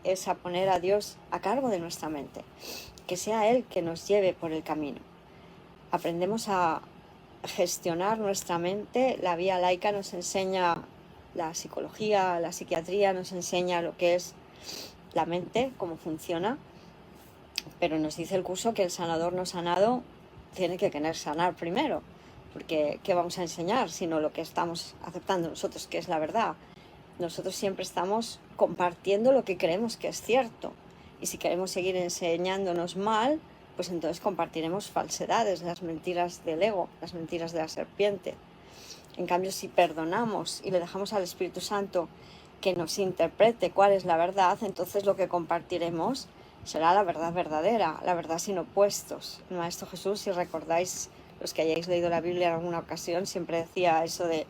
es a poner a Dios a cargo de nuestra mente. Que sea Él que nos lleve por el camino. Aprendemos a gestionar nuestra mente. La vía laica nos enseña, la psicología, la psiquiatría nos enseña lo que es la mente, cómo funciona, pero nos dice el curso que el sanador no sanado tiene que querer sanar primero, porque ¿qué vamos a enseñar sino lo que estamos aceptando nosotros, que es la verdad? Nosotros siempre estamos compartiendo lo que creemos que es cierto, y si queremos seguir enseñándonos mal, pues entonces compartiremos falsedades, las mentiras del ego, las mentiras de la serpiente. En cambio, si perdonamos y le dejamos al Espíritu Santo que nos interprete cuál es la verdad, entonces lo que compartiremos será la verdad verdadera, la verdad sin opuestos. El Maestro Jesús, si recordáis, los que hayáis leído la Biblia en alguna ocasión, siempre decía eso de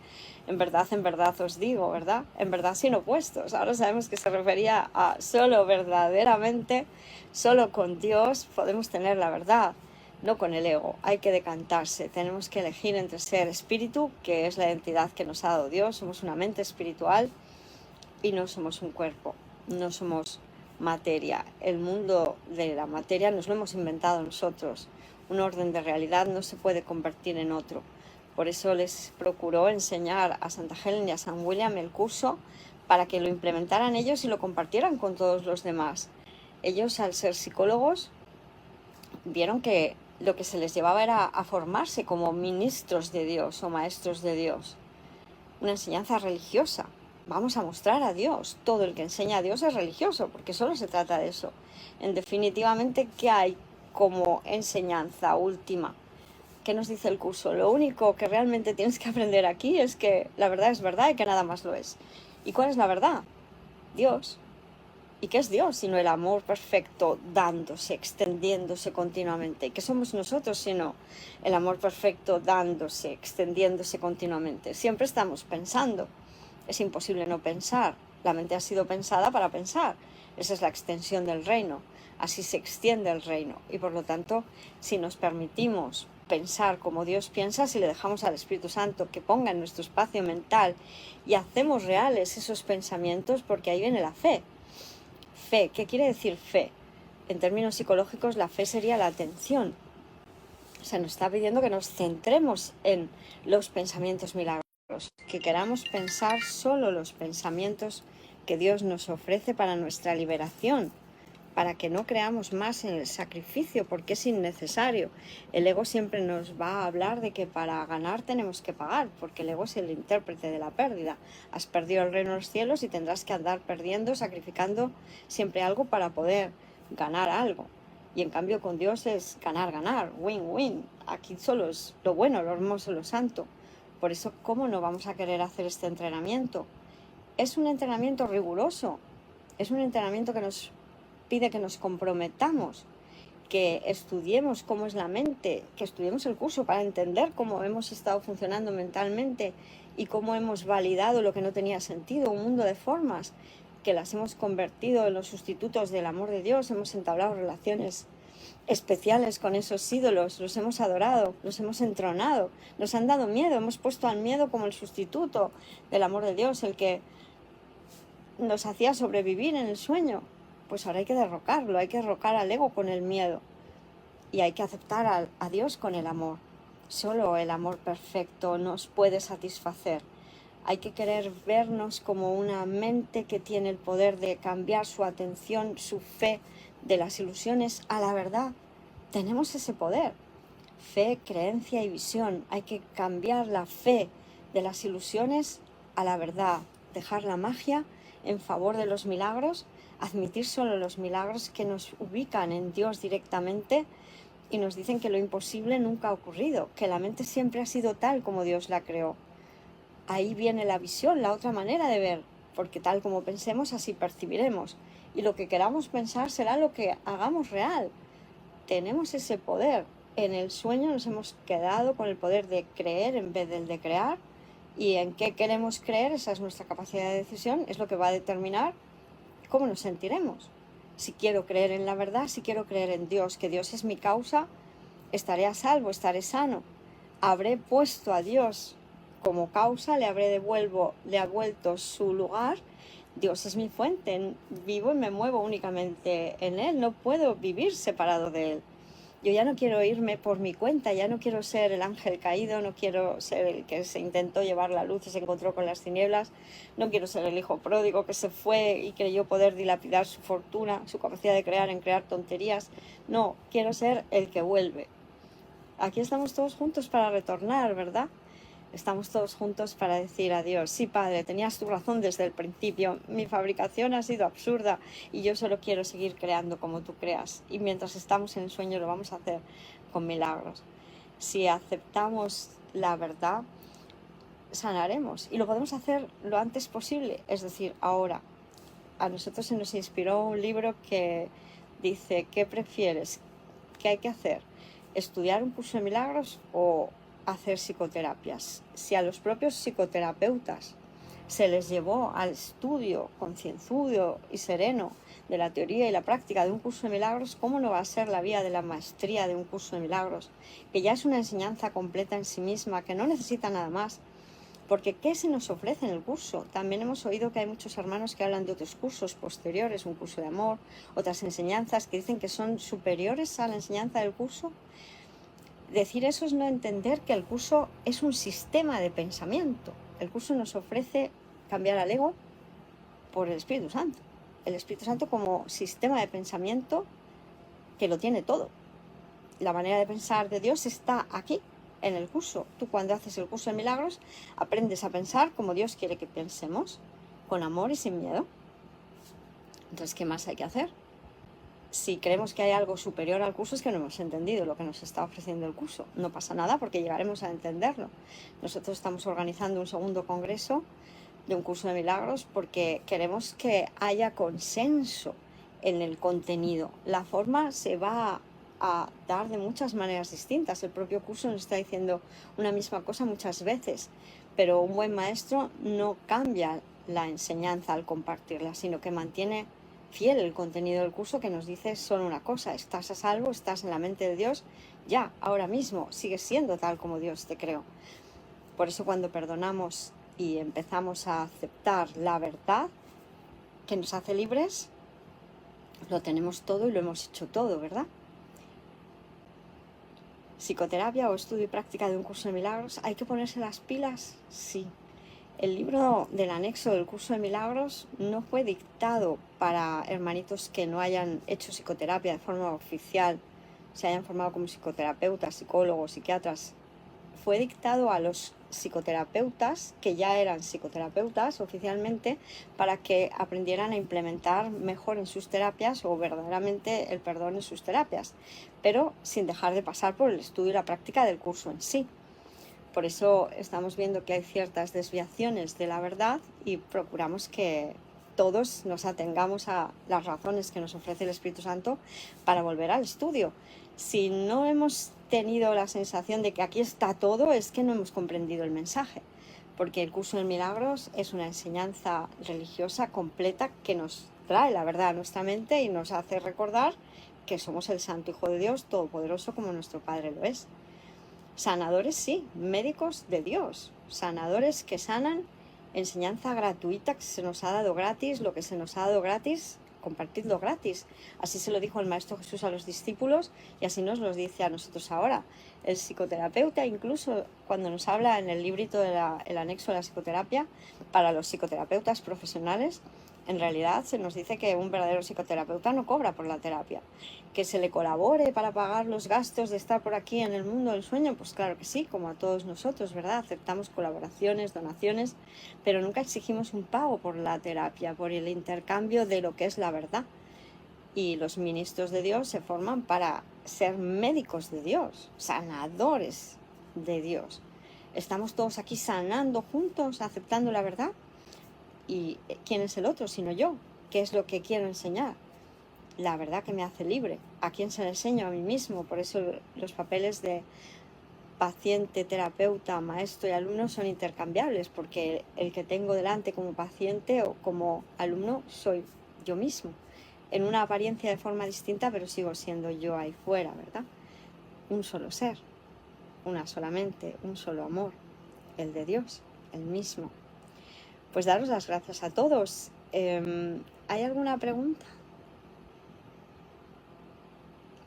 en verdad os digo, ¿verdad? En verdad sin opuestos. Ahora sabemos que se refería a solo verdaderamente, solo con Dios podemos tener la verdad, no con el ego. Hay que decantarse, tenemos que elegir entre ser espíritu, que es la identidad que nos ha dado Dios, somos una mente espiritual, y no somos un cuerpo, no somos materia. El mundo de la materia nos lo hemos inventado nosotros. Un orden de realidad no se puede convertir en otro. Por eso les procuró enseñar a Santa Helen y a San William el curso para que lo implementaran ellos y lo compartieran con todos los demás. Ellos, al ser psicólogos, vieron que lo que se les llevaba era a formarse como ministros de Dios o maestros de Dios. Una enseñanza religiosa. Vamos a mostrar a Dios. Todo el que enseña a Dios es religioso, porque solo se trata de eso. En definitivamente, ¿qué hay como enseñanza última? ¿Qué nos dice el curso? Lo único que realmente tienes que aprender aquí es que la verdad es verdad y que nada más lo es. ¿Y cuál es la verdad? Dios. ¿Y qué es Dios sino el amor perfecto dándose, extendiéndose continuamente? ¿Y qué somos nosotros sino el amor perfecto dándose, extendiéndose continuamente? Siempre estamos pensando. Es imposible no pensar. La mente ha sido pensada para pensar. Esa es la extensión del reino. Así se extiende el reino. Y por lo tanto, si nos permitimos pensar como Dios piensa, si le dejamos al Espíritu Santo que ponga en nuestro espacio mental y hacemos reales esos pensamientos, porque ahí viene la fe. Fe, ¿qué quiere decir fe? en términos psicológicos, la fe sería la atención. Se nos está pidiendo que nos centremos en los pensamientos milagrosos, que queramos pensar solo los pensamientos que Dios nos ofrece para nuestra liberación, para que no creamos más en el sacrificio, porque es innecesario. El ego siempre nos va a hablar de que para ganar tenemos que pagar, porque el ego es el intérprete de la pérdida. Has perdido el reino de los cielos y tendrás que andar perdiendo, sacrificando siempre algo para poder ganar algo. Y en cambio con Dios es ganar, ganar, win-win. Aquí solo es lo bueno, lo hermoso, lo santo. Por eso, ¿cómo no vamos a querer hacer este entrenamiento? Es un entrenamiento riguroso, es un entrenamiento que nos pide que nos comprometamos, que estudiemos cómo es la mente, que estudiemos el curso para entender cómo hemos estado funcionando mentalmente y cómo hemos validado lo que no tenía sentido, un mundo de formas, que las hemos convertido en los sustitutos del amor de Dios, hemos entablado relaciones especiales con esos ídolos, los hemos adorado, los hemos entronado, nos han dado miedo, hemos puesto al miedo como el sustituto del amor de Dios, el que nos hacía sobrevivir en el sueño. Pues ahora hay que derrocarlo, hay que derrocar al ego con el miedo y hay que aceptar a Dios con el amor. Solo el amor perfecto nos puede satisfacer. Hay que querer vernos como una mente que tiene el poder de cambiar su atención, su fe de las ilusiones a la verdad. Tenemos ese poder. Fe, creencia y visión. Hay que cambiar la fe de las ilusiones a la verdad. Dejar la magia en favor de los milagros, admitir solo los milagros que nos ubican en Dios directamente y nos dicen que lo imposible nunca ha ocurrido, que la mente siempre ha sido tal como Dios la creó. Ahí viene la visión, la otra manera de ver, porque tal como pensemos así percibiremos y lo que queramos pensar será lo que hagamos real. Tenemos ese poder. En el sueño nos hemos quedado con el poder de creer en vez del de crear. Y en qué queremos creer, esa es nuestra capacidad de decisión, es lo que va a determinar cómo nos sentiremos. Si quiero creer en la verdad, si quiero creer en Dios, que Dios es mi causa, estaré a salvo, estaré sano. Habré puesto a Dios como causa, le habré devuelto su lugar. Dios es mi fuente, vivo y me muevo únicamente en Él, no puedo vivir separado de Él. Yo ya no quiero irme por mi cuenta, ya no quiero ser el ángel caído, no quiero ser el que se intentó llevar la luz y se encontró con las tinieblas, no quiero ser el hijo pródigo que se fue y creyó poder dilapidar su fortuna, su capacidad de crear en crear tonterías. No, quiero ser el que vuelve. Aquí estamos todos juntos para retornar, ¿verdad? Estamos todos juntos para decir a Dios, sí, Padre, tenías tu razón desde el principio, mi fabricación ha sido absurda y yo solo quiero seguir creando como tú creas. Y mientras estamos en el sueño lo vamos a hacer con milagros. Si aceptamos la verdad, sanaremos y lo podemos hacer lo antes posible, es decir, ahora. A nosotros se nos inspiró un libro que dice, ¿qué prefieres? ¿Qué hay que hacer? ¿Estudiar un curso de milagros o hacer psicoterapias? Si a los propios psicoterapeutas se les llevó al estudio concienzudo y sereno de la teoría y la práctica de un curso de milagros, ¿cómo no va a ser la vía de la maestría de un curso de milagros? Que ya es una enseñanza completa en sí misma, que no necesita nada más. Porque ¿qué se nos ofrece en el curso? También hemos oído que hay muchos hermanos que hablan de otros cursos posteriores, un curso de amor, otras enseñanzas que dicen que son superiores a la enseñanza del curso. Decir eso es no entender que el curso es un sistema de pensamiento. El curso nos ofrece cambiar al ego por el Espíritu Santo. El Espíritu Santo como sistema de pensamiento que lo tiene todo. La manera de pensar de Dios está aquí, en el curso. Tú cuando haces el curso de milagros aprendes a pensar como Dios quiere que pensemos, con amor y sin miedo. Entonces, ¿qué más hay que hacer? Si creemos que hay algo superior al curso es que no hemos entendido lo que nos está ofreciendo el curso. No pasa nada porque llegaremos a entenderlo. Nosotros estamos organizando un segundo congreso de un curso de milagros porque queremos que haya consenso en el contenido. La forma se va a dar de muchas maneras distintas. El propio curso nos está diciendo una misma cosa muchas veces, pero un buen maestro no cambia la enseñanza al compartirla, sino que mantiene fiel el contenido del curso, que nos dice solo una cosa: estás a salvo, estás en la mente de Dios, ya, ahora mismo, sigues siendo tal como Dios te creó. Por eso cuando perdonamos y empezamos a aceptar la verdad que nos hace libres, Lo tenemos todo y lo hemos hecho todo, ¿verdad? ¿Psicoterapia o estudio y práctica de un curso de milagros? ¿Hay que ponerse las pilas? Sí. El libro del anexo del curso de milagros no fue dictado para hermanitos que no hayan hecho psicoterapia de forma oficial, se hayan formado como psicoterapeutas, psicólogos, psiquiatras. Fue dictado a los psicoterapeutas que ya eran psicoterapeutas oficialmente para que aprendieran a implementar mejor en sus terapias o verdaderamente el perdón en sus terapias, pero sin dejar de pasar por el estudio y la práctica del curso en sí. Por eso estamos viendo que hay ciertas desviaciones de la verdad y procuramos que todos nos atengamos a las razones que nos ofrece el Espíritu Santo para volver al estudio. Si no hemos tenido la sensación de que aquí está todo, es que no hemos comprendido el mensaje, porque el curso de milagros es una enseñanza religiosa completa que nos trae la verdad a nuestra mente y nos hace recordar que somos el Santo Hijo de Dios Todopoderoso como nuestro Padre lo es. Sanadores sí, médicos de Dios, sanadores que sanan, enseñanza gratuita que se nos ha dado gratis, lo que se nos ha dado gratis, compartidlo gratis. Así se lo dijo el Maestro Jesús a los discípulos y así nos lo dice a nosotros ahora. El psicoterapeuta, incluso cuando nos habla en el librito del anexo de la psicoterapia, para los psicoterapeutas profesionales, en realidad se nos dice que un verdadero psicoterapeuta no cobra por la terapia. Que se le colabore para pagar los gastos de estar por aquí en el mundo del sueño, pues claro que sí, como a todos nosotros, ¿verdad? Aceptamos colaboraciones, donaciones, pero nunca exigimos un pago por la terapia, por el intercambio de lo que es la verdad. Y los ministros de Dios se forman para ser médicos de Dios, sanadores de Dios. Estamos todos aquí sanando juntos, aceptando la verdad. ¿Y quién es el otro sino yo? ¿Qué es lo que quiero enseñar? La verdad que me hace libre. ¿A quién se lo enseño? A mí mismo. Por eso los papeles de paciente, terapeuta, maestro y alumno son intercambiables, porque el que tengo delante como paciente o como alumno soy yo mismo. En una apariencia de forma distinta, pero sigo siendo yo ahí fuera, ¿verdad? Un solo ser, una sola mente, un solo amor, el de Dios, el mismo. Pues daros las gracias a todos. ¿Hay alguna pregunta?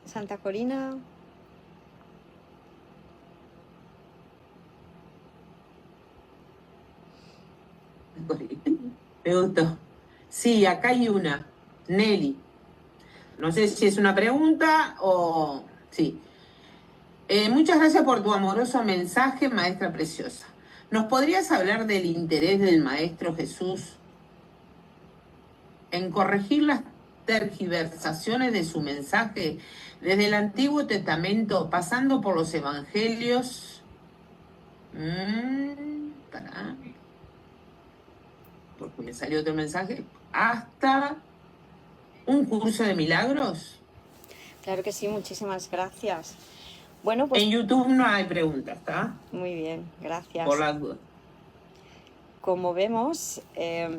Santa Corina. Me gustó. Sí, acá hay una. Nelly. No sé si es una pregunta o... Sí. Muchas gracias por tu amoroso mensaje, maestra preciosa. ¿Nos podrías hablar del interés del Maestro Jesús en corregir las tergiversaciones de su mensaje desde el Antiguo Testamento, pasando por los Evangelios? Porque me salió otro mensaje. Hasta un curso de milagros. Claro que sí, muchísimas gracias. Bueno, pues... En YouTube no hay preguntas, ¿está? Muy bien, gracias. Por las dudas. Como vemos,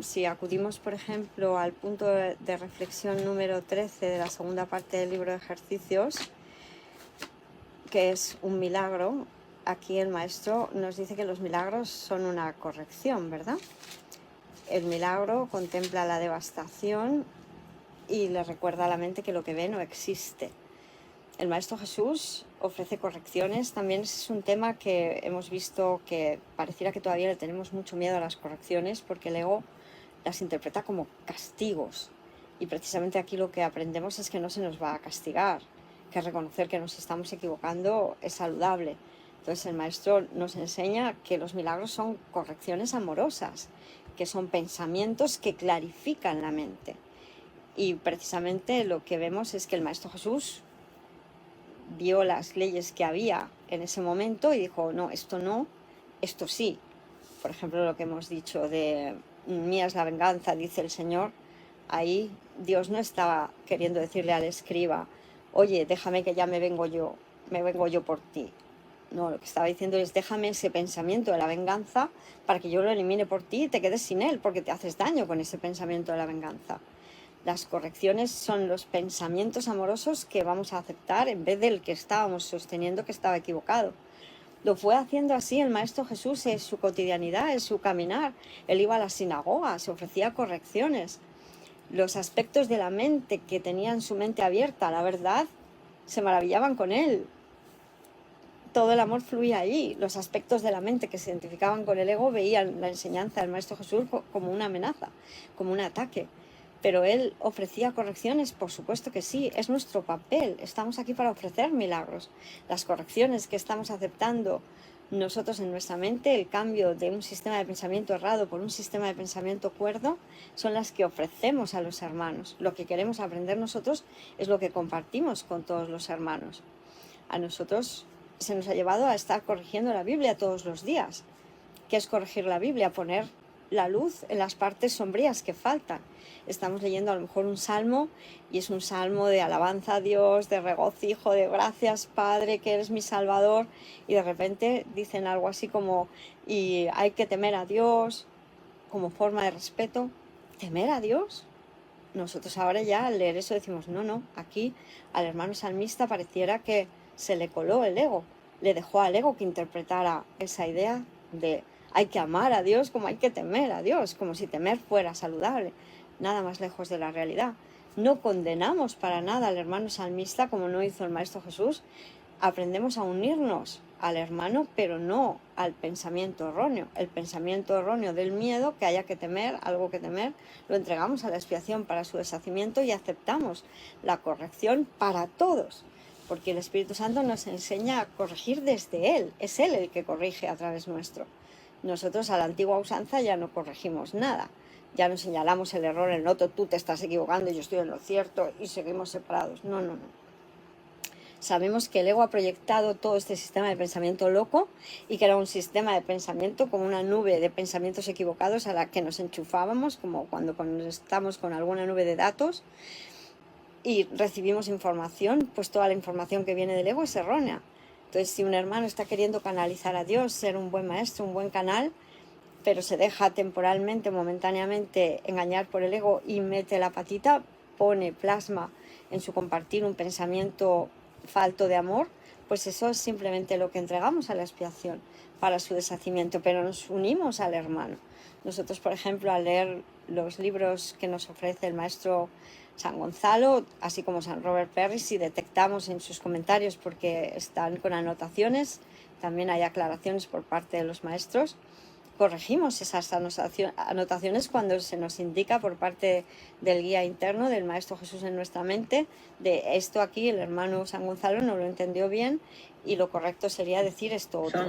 si acudimos, por ejemplo, al punto de reflexión número 13 de la segunda parte del libro de ejercicios, que es un milagro, aquí el maestro nos dice que los milagros son una corrección, ¿verdad? El milagro contempla la devastación y le recuerda a la mente que lo que ve no existe. El Maestro Jesús ofrece correcciones. También es un tema que hemos visto que pareciera que todavía le tenemos mucho miedo a las correcciones porque el ego las interpreta como castigos. Y precisamente aquí lo que aprendemos es que no se nos va a castigar, que reconocer que nos estamos equivocando es saludable. Entonces el Maestro nos enseña que los milagros son correcciones amorosas, que son pensamientos que clarifican la mente. Y precisamente lo que vemos es que el Maestro Jesús vio las leyes que había en ese momento y dijo, no, esto sí. Por ejemplo, lo que hemos dicho de mía es la venganza, dice el Señor. Ahí Dios no estaba queriendo decirle al escriba, oye, déjame que ya me vengo yo por ti. No, lo que estaba diciendo es, déjame ese pensamiento de la venganza para que yo lo elimine por ti y te quedes sin él, porque te haces daño con ese pensamiento de la venganza. Las correcciones son los pensamientos amorosos que vamos a aceptar en vez del que estábamos sosteniendo que estaba equivocado. Lo fue haciendo así el Maestro Jesús en su cotidianidad, en su caminar. Él iba a la sinagoga, se ofrecía correcciones. los aspectos de la mente que tenían su mente abierta a la verdad, se maravillaban con él. Todo el amor fluía allí. Los aspectos de la mente que se identificaban con el ego veían la enseñanza del Maestro Jesús como una amenaza, como un ataque. Pero él ofrecía correcciones, por supuesto que sí, es nuestro papel. Estamos aquí para ofrecer milagros. Las correcciones que estamos aceptando nosotros en nuestra mente, el cambio de un sistema de pensamiento errado por un sistema de pensamiento cuerdo, son las que ofrecemos a los hermanos. Lo que queremos aprender nosotros es lo que compartimos con todos los hermanos. A nosotros se nos ha llevado a estar corrigiendo la Biblia todos los días. ¿Qué es corregir la Biblia? Poner la luz en las partes sombrías que faltan. Estamos leyendo a lo mejor un salmo y es un salmo de alabanza a Dios, de regocijo, de gracias Padre que eres mi Salvador, y de repente dicen algo así como y hay que temer a Dios como forma de respeto. ¿Temer a Dios? Nosotros ahora ya al leer eso decimos no, aquí al hermano salmista pareciera que se le coló el ego, le dejó al ego que interpretara esa idea de hay que amar a Dios como hay que temer a Dios, como si temer fuera saludable, nada más lejos de la realidad. No condenamos para nada al hermano salmista como no hizo el Maestro Jesús, aprendemos a unirnos al hermano, pero no al pensamiento erróneo. El pensamiento erróneo del miedo, que haya que temer, algo que temer, lo entregamos a la expiación para su deshacimiento y aceptamos la corrección para todos. Porque el Espíritu Santo nos enseña a corregir desde Él. Es Él el que corrige a través nuestro. Nosotros a la antigua usanza ya no corregimos nada. Ya no señalamos el error, el noto, tú te estás equivocando, yo estoy en lo cierto y seguimos separados. No. Sabemos que el ego ha proyectado todo este sistema de pensamiento loco y que era un sistema de pensamiento como una nube de pensamientos equivocados a la que nos enchufábamos, como cuando estamos con alguna nube de datos y recibimos información, pues toda la información que viene del ego es errónea. Entonces, si un hermano está queriendo canalizar a Dios, ser un buen maestro, un buen canal, pero se deja temporalmente, momentáneamente engañar por el ego y mete la patita, plasma en su compartir un pensamiento falto de amor, pues eso es simplemente lo que entregamos a la expiación para su deshacimiento, pero nos unimos al hermano. Nosotros, por ejemplo, al leer los libros que nos ofrece el maestro San Gonzalo, así como San Robert Perry, si detectamos en sus comentarios, porque están con anotaciones, también hay aclaraciones por parte de los maestros, corregimos esas anotaciones cuando se nos indica por parte del guía interno del Maestro Jesús en nuestra mente, de esto aquí el hermano San Gonzalo no lo entendió bien y lo correcto sería decir esto otro,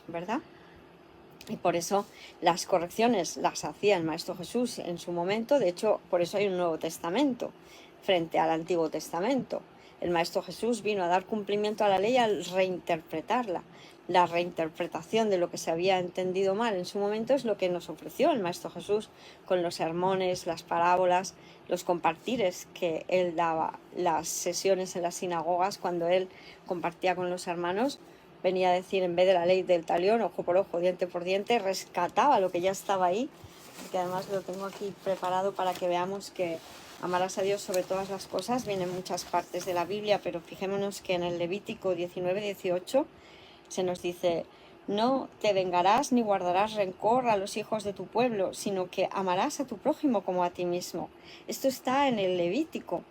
¿verdad? Y por eso las correcciones las hacía el Maestro Jesús en su momento. De hecho, por eso hay un Nuevo Testamento frente al Antiguo Testamento. El Maestro Jesús vino a dar cumplimiento a la ley al reinterpretarla. La reinterpretación de lo que se había entendido mal en su momento es lo que nos ofreció el Maestro Jesús con los sermones, las parábolas, los compartires que él daba, las sesiones en las sinagogas cuando él compartía con los hermanos. Venía a decir, en vez de la ley del talión, ojo por ojo, diente por diente, rescataba lo que ya estaba ahí, porque además lo tengo aquí preparado para que veamos que amarás a Dios sobre todas las cosas viene en muchas partes de la Biblia, pero fijémonos que en el Levítico 19-18 se nos dice, no te vengarás ni guardarás rencor a los hijos de tu pueblo, sino que amarás a tu prójimo como a ti mismo. Esto está en el Levítico,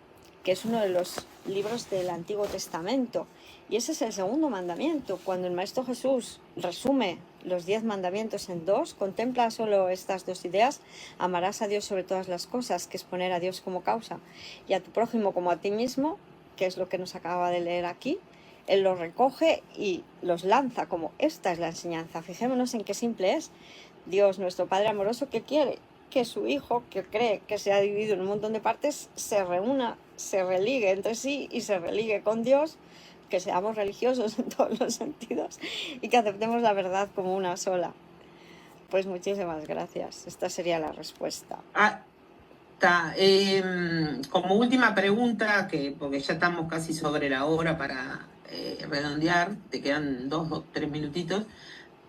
que es uno de los libros del Antiguo Testamento. Y ese es el segundo mandamiento. Cuando el Maestro Jesús resume los 10 mandamientos en 2, contempla solo estas 2 ideas, amarás a Dios sobre todas las cosas, que es poner a Dios como causa, y a tu prójimo como a ti mismo, que es lo que nos acaba de leer aquí. Él los recoge y los lanza como esta es la enseñanza. Fijémonos en qué simple es. Dios, nuestro Padre amoroso, ¿qué quiere? Que su Hijo, que cree que se ha dividido en un montón de partes, se reúna, se religue entre sí y se religue con Dios, que seamos religiosos en todos los sentidos y que aceptemos la verdad como una sola. Pues muchísimas gracias. Esta sería la respuesta. Como última pregunta, porque ya estamos casi sobre la hora para redondear, te quedan 2 o 3 minutitos.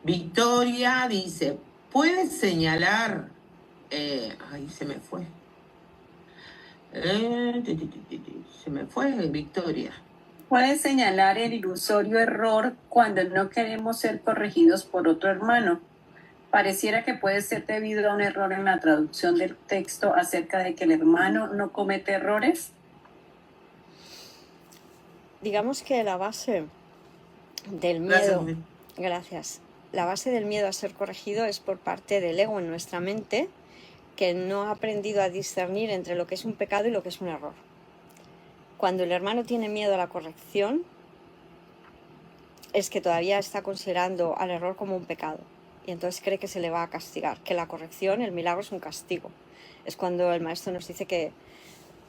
Victoria dice, ¿puedes señalar? Ahí se me fue. Se me fue, Victoria. ¿Puedes señalar el ilusorio error cuando no queremos ser corregidos por otro hermano? Pareciera que puede ser debido a un error en la traducción del texto acerca de que el hermano no comete errores. Digamos que la base del Gracias, miedo, Miguel. gracias, la base del miedo a ser corregido es por parte del ego en nuestra mente, que no ha aprendido a discernir entre lo que es un pecado y lo que es un error. Cuando el hermano tiene miedo a la corrección, es que todavía está considerando al error como un pecado y entonces cree que se le va a castigar, que la corrección, el milagro es un castigo. Es cuando el maestro nos dice que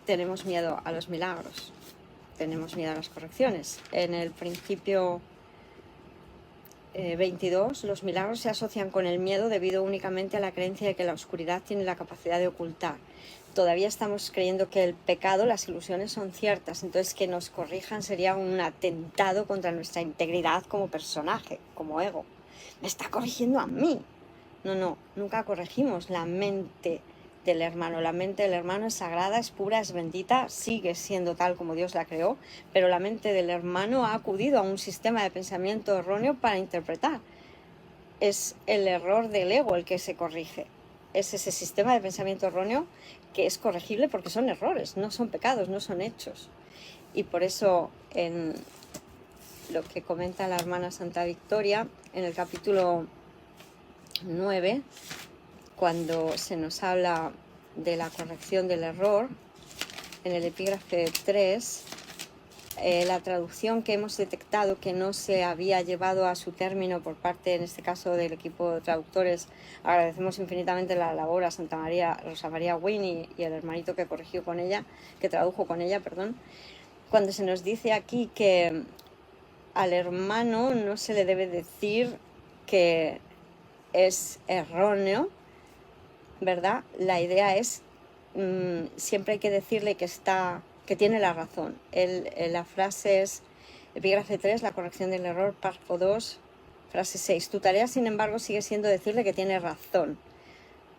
tenemos miedo a los milagros, tenemos miedo a las correcciones. En el principio 22, los milagros se asocian con el miedo debido únicamente a la creencia de que la oscuridad tiene la capacidad de ocultar. Todavía estamos creyendo que el pecado, las ilusiones son ciertas, entonces que nos corrijan sería un atentado contra nuestra integridad como personaje, como ego. Me está corrigiendo a mí. No, nunca corregimos la mente del hermano. La mente del hermano es sagrada, es pura, es bendita, sigue siendo tal como Dios la creó, pero la mente del hermano ha acudido a un sistema de pensamiento erróneo para interpretar. Es el error del ego el que se corrige. Es ese sistema de pensamiento erróneo que es corregible porque son errores, no son pecados, no son hechos. Y por eso en lo que comenta la hermana Santa Victoria, en el capítulo 9, cuando se nos habla de la corrección del error, en el epígrafe 3, la traducción que hemos detectado que no se había llevado a su término por parte, en este caso, del equipo de traductores, agradecemos infinitamente la labor a Santa María, Rosa María Wynne y el hermanito que corrigió con ella, que tradujo con ella, perdón, cuando se nos dice aquí que al hermano no se le debe decir que es erróneo, ¿verdad? La idea es siempre hay que decirle que tiene la razón. La frase es epígrafe 3, la corrección del error, párrafo 2, frase 6. Tu tarea, sin embargo, sigue siendo decirle que tiene razón.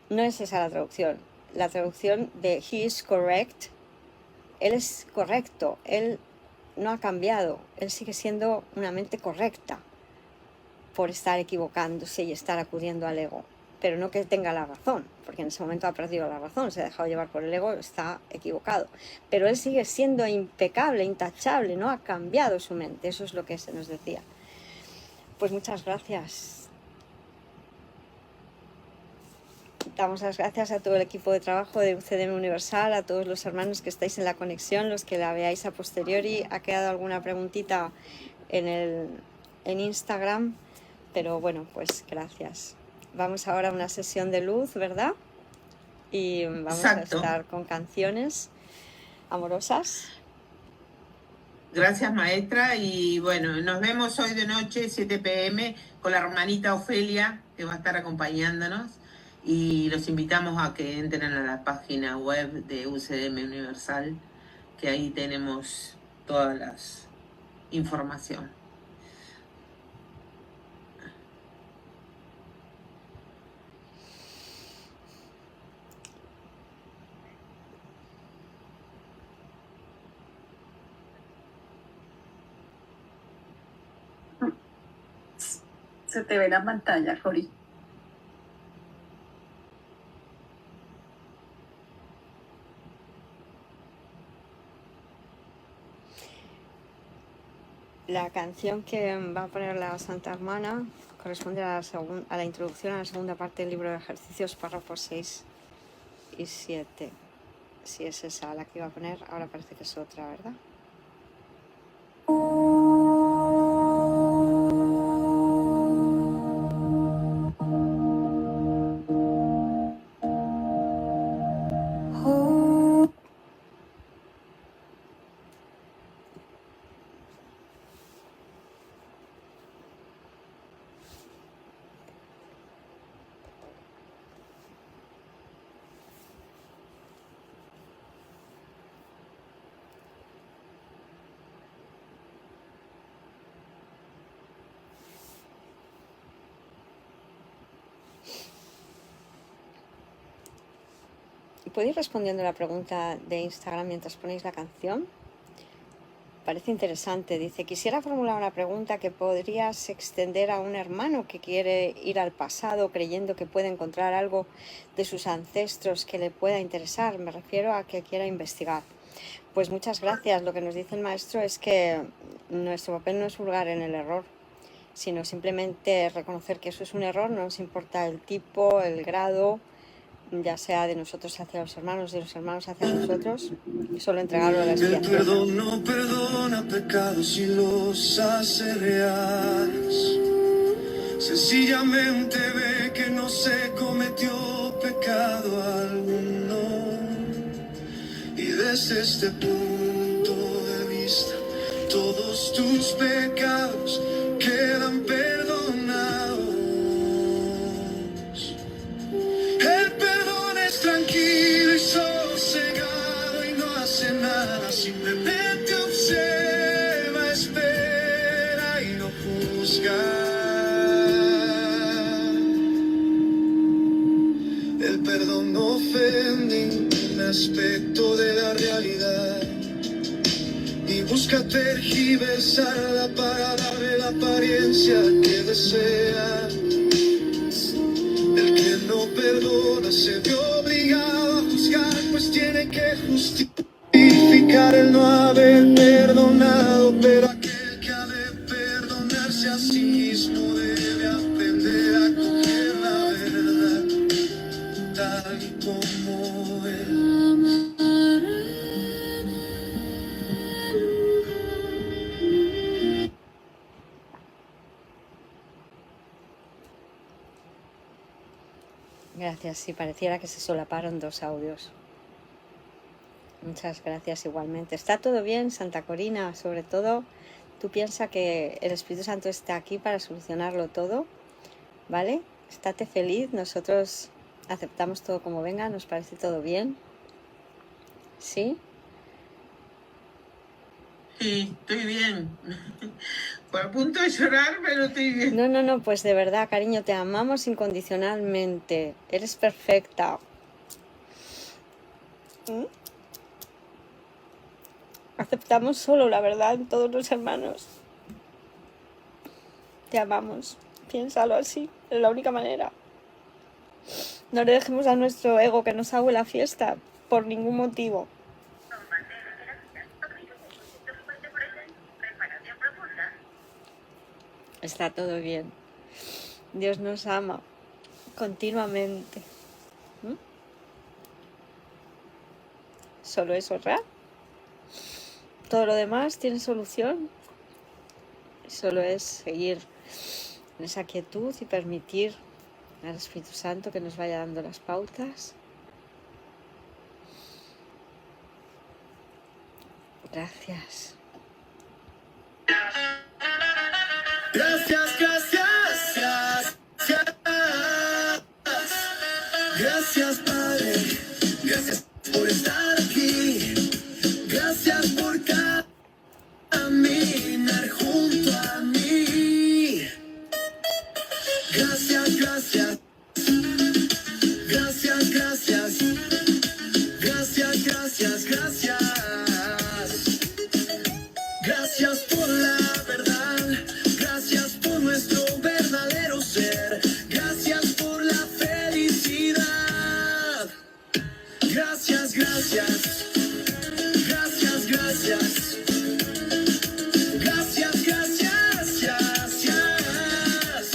No es esa la traducción. La traducción de he is correct, él es correcto, él no ha cambiado, él sigue siendo una mente correcta por estar equivocándose y estar acudiendo al ego, pero no que tenga la razón, porque en ese momento ha perdido la razón, se ha dejado llevar por el ego, está equivocado, pero él sigue siendo impecable, intachable, no ha cambiado su mente. Eso es lo que se nos decía. Pues muchas gracias. Damos las gracias a todo el equipo de trabajo de UCDM Universal, a todos los hermanos que estáis en la conexión, los que la veáis a posteriori. Ha quedado alguna preguntita en Instagram, pero bueno, pues gracias. Vamos ahora a una sesión de luz, ¿verdad? Y vamos Exacto. a estar con canciones amorosas. Gracias, maestra. Y bueno, nos vemos hoy de noche, 7 p.m., con la hermanita Ofelia, que va a estar acompañándonos. Y los invitamos a que entren a la página web de UCDM Universal, que ahí tenemos todas las información. Se te ve la pantalla, Cori. La canción que va a poner la Santa Hermana corresponde a la introducción a la segunda parte del libro de ejercicios, párrafos 6 y 7. Si es esa la que iba a poner, ahora parece que es otra, ¿verdad? ¿Podéis ir respondiendo la pregunta de Instagram mientras ponéis la canción? parece interesante. Dice, quisiera formular una pregunta que podrías extender a un hermano que quiere ir al pasado creyendo que puede encontrar algo de sus ancestros que le pueda interesar. Me refiero a que quiera investigar. Pues muchas gracias. Lo que nos dice el maestro es que nuestro papel no es hurgar en el error, sino simplemente reconocer que eso es un error. No nos importa el tipo, el grado, ya sea de nosotros hacia los hermanos, de los hermanos hacia nosotros, y solo entregarlo a la El expiación. perdón no perdona pecados y los hace reales. Sencillamente ve que no se cometió pecado alguno. Y desde este punto de vista, todos tus pecados quedan perdonados. El perdón es tranquilo y sosegado y no hace nada, simplemente observa, espera y no juzga. El perdón no ofende un aspecto de la realidad y busca tergiversarla para darle la apariencia que desea. El que no perdona se ve obligado a juzgar, pues tiene que justificar el no haber perdonado. Pero aquel que ha de perdonarse a sí mismo debe aprender a coger la verdad tal y como es. Gracias, sí, pareciera que se solaparon dos audios. Muchas gracias igualmente. ¿Está todo bien, Santa Corina? Sobre todo, tú piensas que el Espíritu Santo está aquí para solucionarlo todo, ¿vale? Estate feliz, nosotros aceptamos todo como venga, nos parece todo bien. ¿Sí? Sí, estoy bien. Por a punto de llorar, pero estoy bien. No, pues de verdad, cariño, te amamos incondicionalmente. Eres perfecta. ¿Mm? Aceptamos solo la verdad en todos los hermanos. Te amamos. Piénsalo así, es la única manera. No le dejemos a nuestro ego que nos haga la fiesta por ningún motivo. Está todo bien. Dios nos ama continuamente. ¿Mm? Solo eso, ¿verdad? Todo lo demás tiene solución. Solo es seguir en esa quietud y permitir al Espíritu Santo que nos vaya dando las pautas. Gracias. Gracias, gracias, gracias. Gracias, Padre. Gracias por estar aquí. Gracias por caminar junto a mí. Gracias, gracias. Gracias, gracias. Gracias, gracias, gracias. Gracias por la verdad. Gracias por nuestro verdadero ser. Gracias por la felicidad. Gracias, gracias. Gracias, gracias. Gracias, gracias, gracias.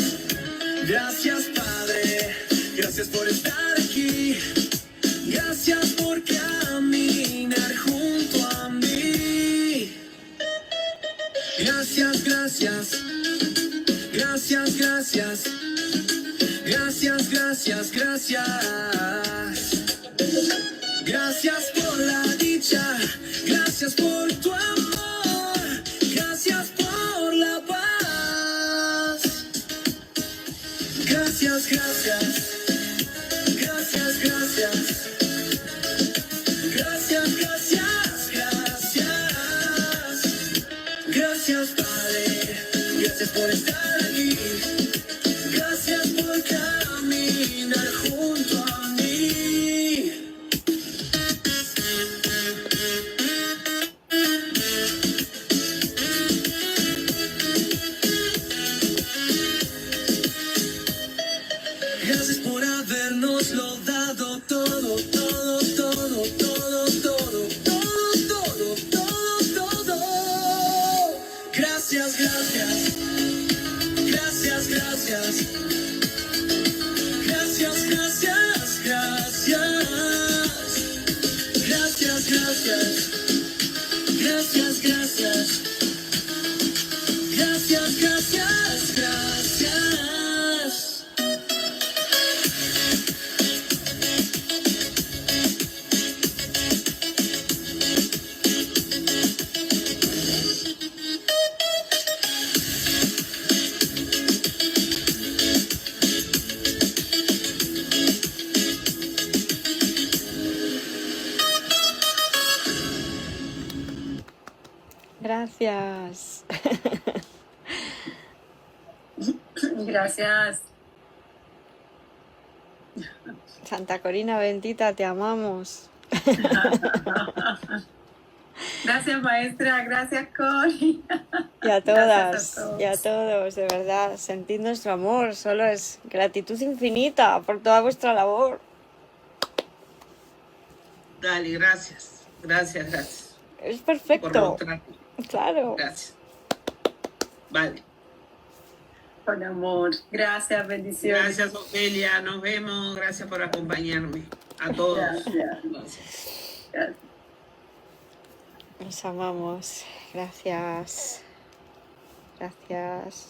Gracias, Padre. Gracias por estar aquí. Gracias por caminar junto a mí. Gracias, gracias. Gracias, gracias. Gracias, gracias, gracias. Gracias por la dicha. Gracias por tu amor. Gracias por la paz. Gracias, gracias. Gracias, gracias. Gracias, gracias, gracias. Gracias, Padre. Gracias por estar aquí. Gracias por caminar junto a mí. Gracias. Gracias. Santa Corina bendita, te amamos. Gracias, maestra. Gracias, Cori. Y a Gracias todas, a todos. y a todos, de verdad, sentid nuestro amor, solo es gratitud infinita por toda vuestra labor. Dale, gracias. Gracias. Es Por perfecto, mostrar. claro. Gracias. Vale. Con amor. Gracias, bendiciones. Gracias, Ofelia. Nos vemos. Gracias por acompañarme. A todos. Gracias. Gracias. Los amamos. Gracias. Gracias.